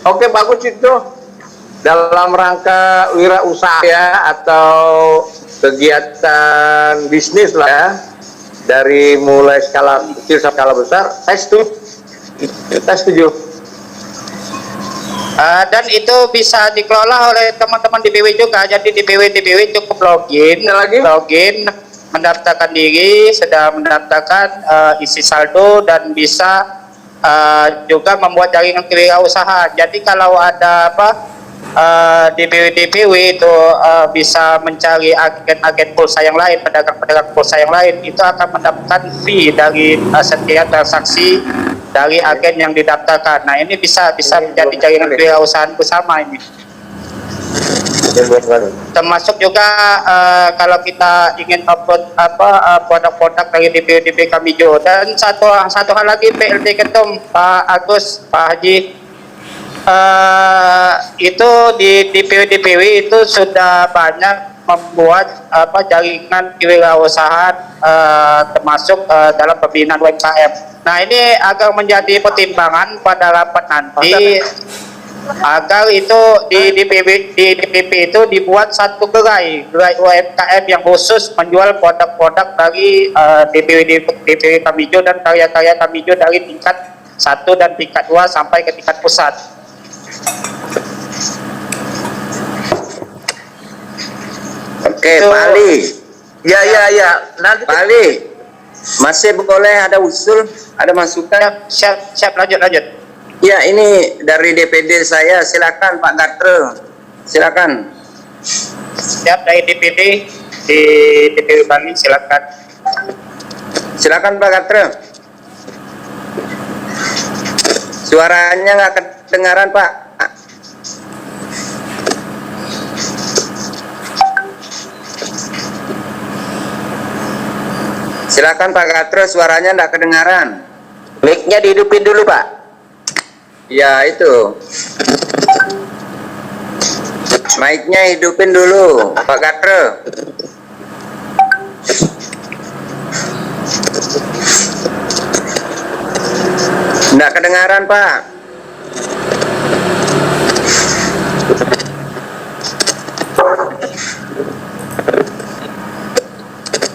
Oke, bagus itu. Dalam rangka wirausaha ya, atau kegiatan bisnis lah ya, dari mulai skala kecil sampai skala besar, saya setuju. Dan itu bisa dikelola oleh teman-teman DPW juga. Jadi DPW cukup login, mendaftarkan diri, sudah mendaftarkan isi saldo dan bisa juga membuat jaringan kewirausahaan. Jadi kalau ada DPW itu bisa mencari agen-agen pulsa yang lain, pedagang-pedagang pulsa yang lain, itu akan mendapatkan fee dari setiap transaksi dari agen yang didaftarkan. Nah, ini bisa menjadi jaringan kewirausahaan bersama ini. Termasuk juga kalau kita ingin upload produk-produk dari DPW Kamijo. Dan satu hal lagi, PLT Ketum, Pak Agus, Pak Haji, itu di DPW itu sudah banyak membuat jaringan kewirausahaan termasuk dalam pembinaan UMKM. Nah, ini agar menjadi pertimbangan pada rapat nanti, agar itu di DPP itu dibuat satu gerai UMKM yang khusus menjual produk-produk dari DPW Kamijo dan karya-karya Kamijo dari tingkat 1 dan tingkat 2 sampai ke tingkat pusat. Oke, Pak Ali. Ya. Nanti Pak Ali, masih boleh ada usul, ada masukan? Siap, lanjut. Ya, ini dari DPD saya, silakan Pak Gatre, silakan. Siap, dari DPD di DPW Bali, silakan. Silakan Pak Gatre. Suaranya nggak kedengaran Pak. Silakan Pak Gatre, suaranya nggak kedengaran. Mic-nya dihidupin dulu Pak. Ya itu, mic-nya hidupin dulu Pak Gatre. Nggak kedengaran Pak.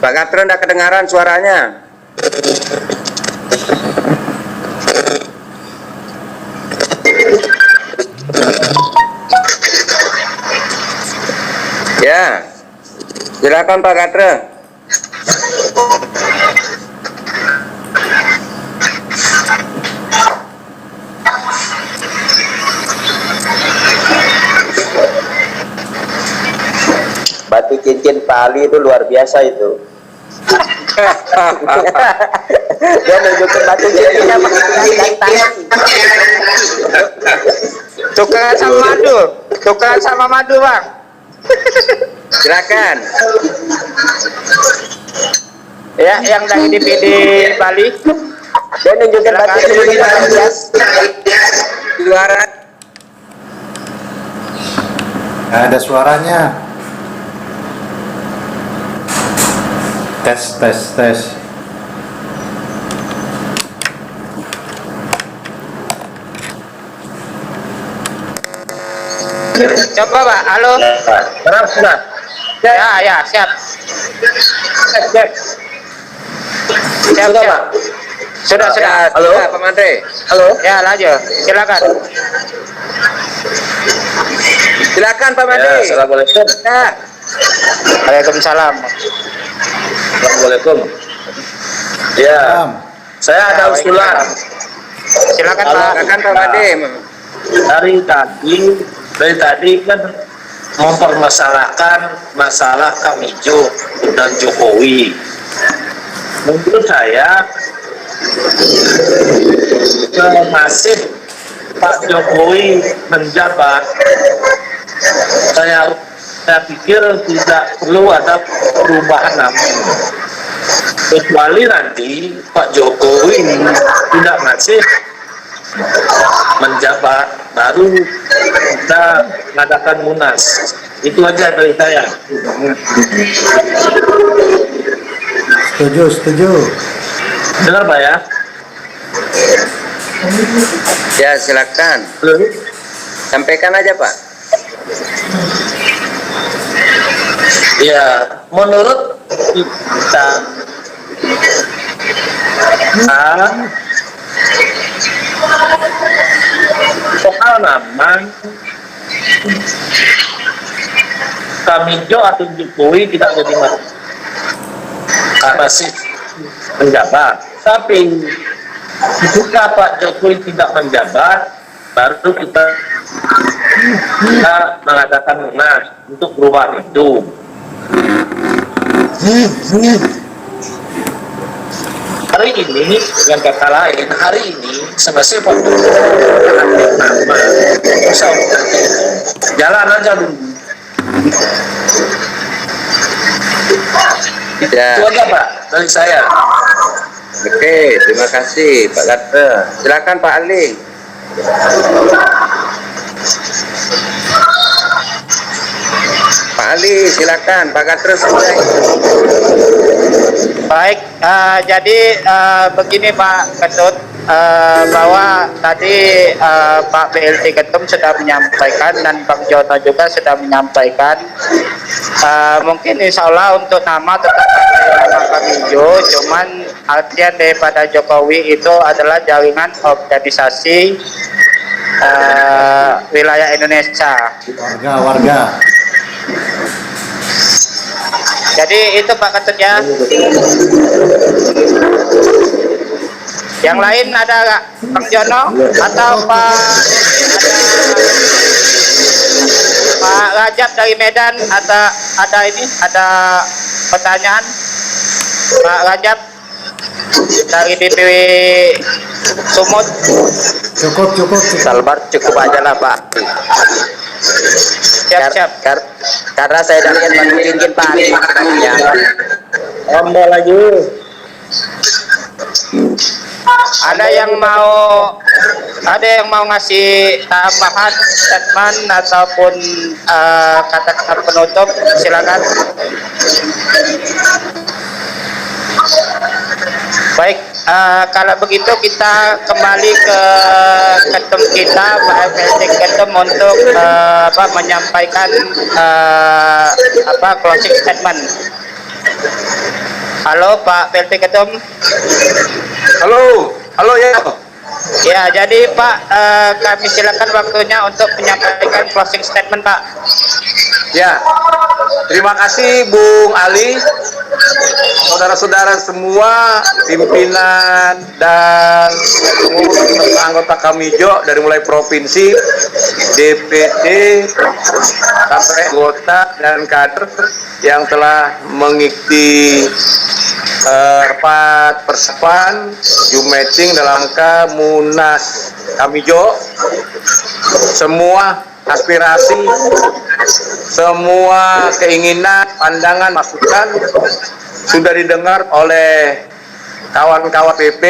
Pak Gatre nggak kedengaran suaranya. Ya, silakan Pak Gatre. Batu cincin Pak Ali itu luar biasa itu. Dia nunjukin batu cincinnya pakai tangan. Tukeran sama madu Bang. Silakan. Ya, yang dari DPD Bali. Dia nunjukin batu cincinnya suara. Ada suaranya. Tes. Coba Pak, halo. Sudah. Ya, siap. Siap. Sudah. Halo, Pak Mandre. Halo. Ya, lanjut. Silakan. Silakan Pak Mandre. Ya, assalamualaikum. Ya. Waalaikumsalam. Assalamualaikum. Ya, saya ada usulan. Silakan Pak. Silakan Pak Mandre. Dari tadi kan mempermasalahkan masalah Kamijo dan Jokowi. Menurut saya masih Pak Jokowi menjabat, saya pikir tidak perlu ada perubahan nama. Kecuali nanti Pak Jokowi tidak masih menjabat, baru kita mengadakan munas. Itu aja dari saya. Setuju. Dengar Pak ya? Ya, silakan. Sampaikan aja Pak. Ya, menurut kita soal nama Kamijo atau Jokowi tidak jadi masalah. masih menjabat. Tapi jika Pak Jokowi tidak menjabat, baru kita mengadakan munas untuk perubahan itu. Hari ini, dengan kata lain, hari ini semestinya Pak jalan aja dulu. Ya. Itu aja Pak dari saya. Oke, terima kasih Pak Gatra. Silakan Pak Ali. Pak Ali, silakan. Pak Gatra selesai. Baik, jadi begini Pak Ketut, bahwa tadi Pak PLT Ketum sudah menyampaikan dan Bang Jono juga sudah menyampaikan, mungkin insya Allah untuk nama tetap nama Kamijo, cuman artian daripada Jokowi itu adalah jaringan organisasi wilayah Indonesia. Warga. Jadi itu Pak Ketut ya. Yang lain ada nggak, Bang Jono atau Pak Rajab dari Medan, ada ini, ada pertanyaan Pak Rajab dari DPW Sumut? Cukup. Salbar cukup aja lah Pak. Siap. Karena saya dari Bandung Cincin Pak Ali. Ya. Tambah lagi. Ada yang mau ngasih tambahan statement ataupun kata-kata penutup, silakan. Baik, kalau begitu kita kembali ke ketum kita, Pak PLT Ketum, untuk menyampaikan closing statement. Halo Pak PLT Ketum. Halo ya. Ya, jadi Pak, kami silakan waktunya untuk menyampaikan closing statement Pak. Ya, terima kasih Bung Ali, saudara-saudara semua, pimpinan dan pengurus anggota Kamijo dari mulai provinsi, DPD, sampai anggota dan kader yang telah mengikuti rapat persiapan Zoom meeting dalam Munas Kamijo. Semua aspirasi, semua keinginan, pandangan, masukan sudah didengar oleh kawan-kawan PP.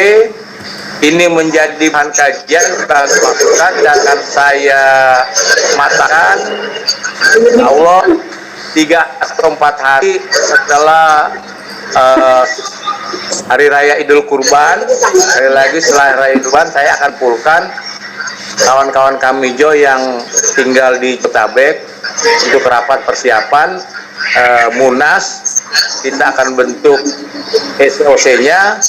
Ini menjadi bahan kajian dan masukan dan akan saya matangkan, Allah, 3 atau 4 hari setelah Hari Raya Idul Kurban. Sekali lagi, setelah Raya Idul Kurban saya akan pulkan kawan-kawan Kamijo yang tinggal di Jabodetabek untuk rapat persiapan Munas. Kita akan bentuk SOC-nya,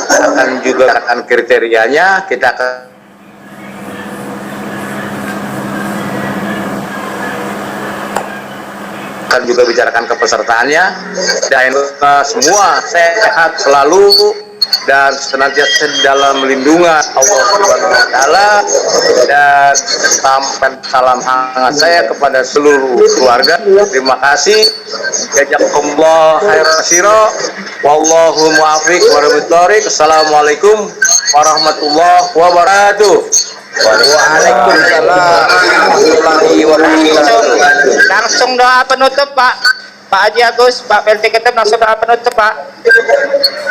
akan juga akan kriterianya, kita akan juga bicarakan kepesertaannya, dan semua sehat selalu dan senantiasa dalam lindungan Allah Subhanahu wa Ta'ala, dan salam hangat saya kepada seluruh keluarga. Terima kasih. Jazakumullah khairan katsira. Wallahu muwaffiq warahmatullahi wabarakatuh. Assalamualaikum warahmatullahi wabarakatuh. Waalaikumsalam warahmatullahi wabarakatuh. Langsung doa penutup Pak Haji Agus, Pak PLT Ketum, langsung doa penutup Pak.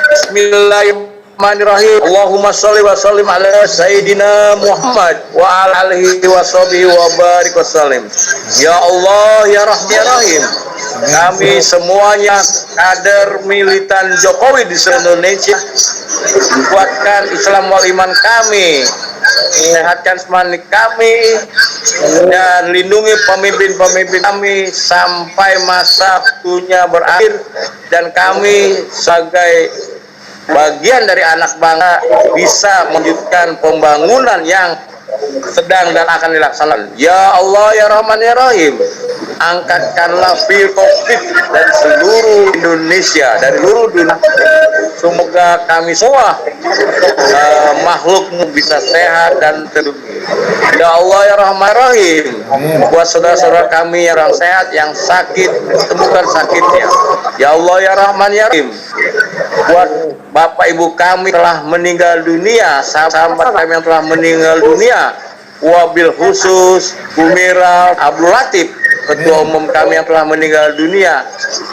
Bismillahirrahmanirrahim. Allahumma sholli wa sallim ala Sayyidina Muhammad wa ala alihi wa sahbihi wa barik wa sallim. Ya Allah, ya Rahman, ya Rahim, kami semuanya kader militan Jokowi di seluruh Indonesia, kuatkan Islam wal iman kami, sehatkan semangat kami, dan lindungi pemimpin-pemimpin kami sampai masa waktunya berakhir, dan kami sebagai bagian dari anak bangsa bisa melanjutkan pembangunan yang sedang dan akan dilaksanakan. Ya Allah, ya Rahman, ya Rahim, angkatkanlah virus COVID dari seluruh Indonesia, dari seluruh dunia. Semoga kami semua makhlukmu bisa sehat dan terlindungi. Ya Allah ya Rahman Rahim, buat saudara-saudara kami yang orang sehat, yang sakit, temukan sakitnya. Ya Allah ya Rahman ya Rahim, buat Bapak Ibu kami telah meninggal dunia, sahabat kami yang telah meninggal dunia, wabil khusus Bumira Abdul Latif, Ketua Umum kami yang telah meninggal dunia,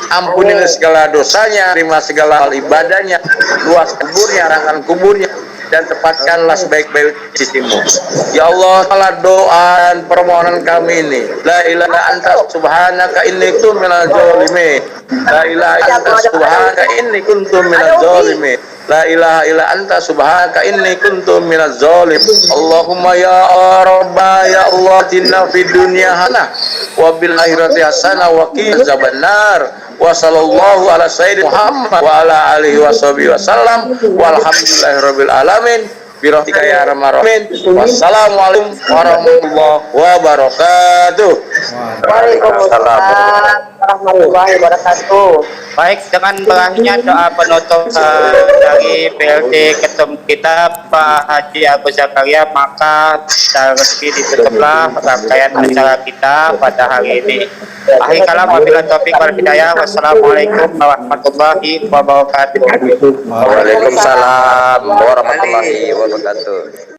ampunilah segala dosanya, terima segala ibadahnya, luas kuburnya, rangkaian kuburnya, dan tepatkanlah sebaik-baik sisimu. Ya Allah, salah doa dan permohonan kami ini. La ilaha anta subhanaka inni kuntu minaz zalimin. La ilaha anta subhanaka inni kuntu minaz zalimin. La ilaha illa anta subhanaka inni kuntu minaz zalim. Allahumma ya Rabba ya Allah atina fid dunya hasanah wa bil akhirati hasanah wa qina azabannar. Wa sallallahu ala sayyidina Muhammad wa ala alihi washabihi wasallam walhamdulillahirabbil alamin birahmatika ya arhamar rahimin. Wassalamualaikum warahmatullahi wabarakatuh. Waalaikumsalam warahmatullahi wabarakatuh. Baik, dengan berakhirnya doa penutup dari PLT Ketum kita Pak Haji Agus Zakaria, maka secara resmi ditutuplah rangkaian acara kita pada hari ini. Akhir kalam, wabillahi taufiq wal hidayah. Wassalamualaikum warahmatullahi wabarakatuh. Waalaikumsalam warahmatullahi wabarakatuh.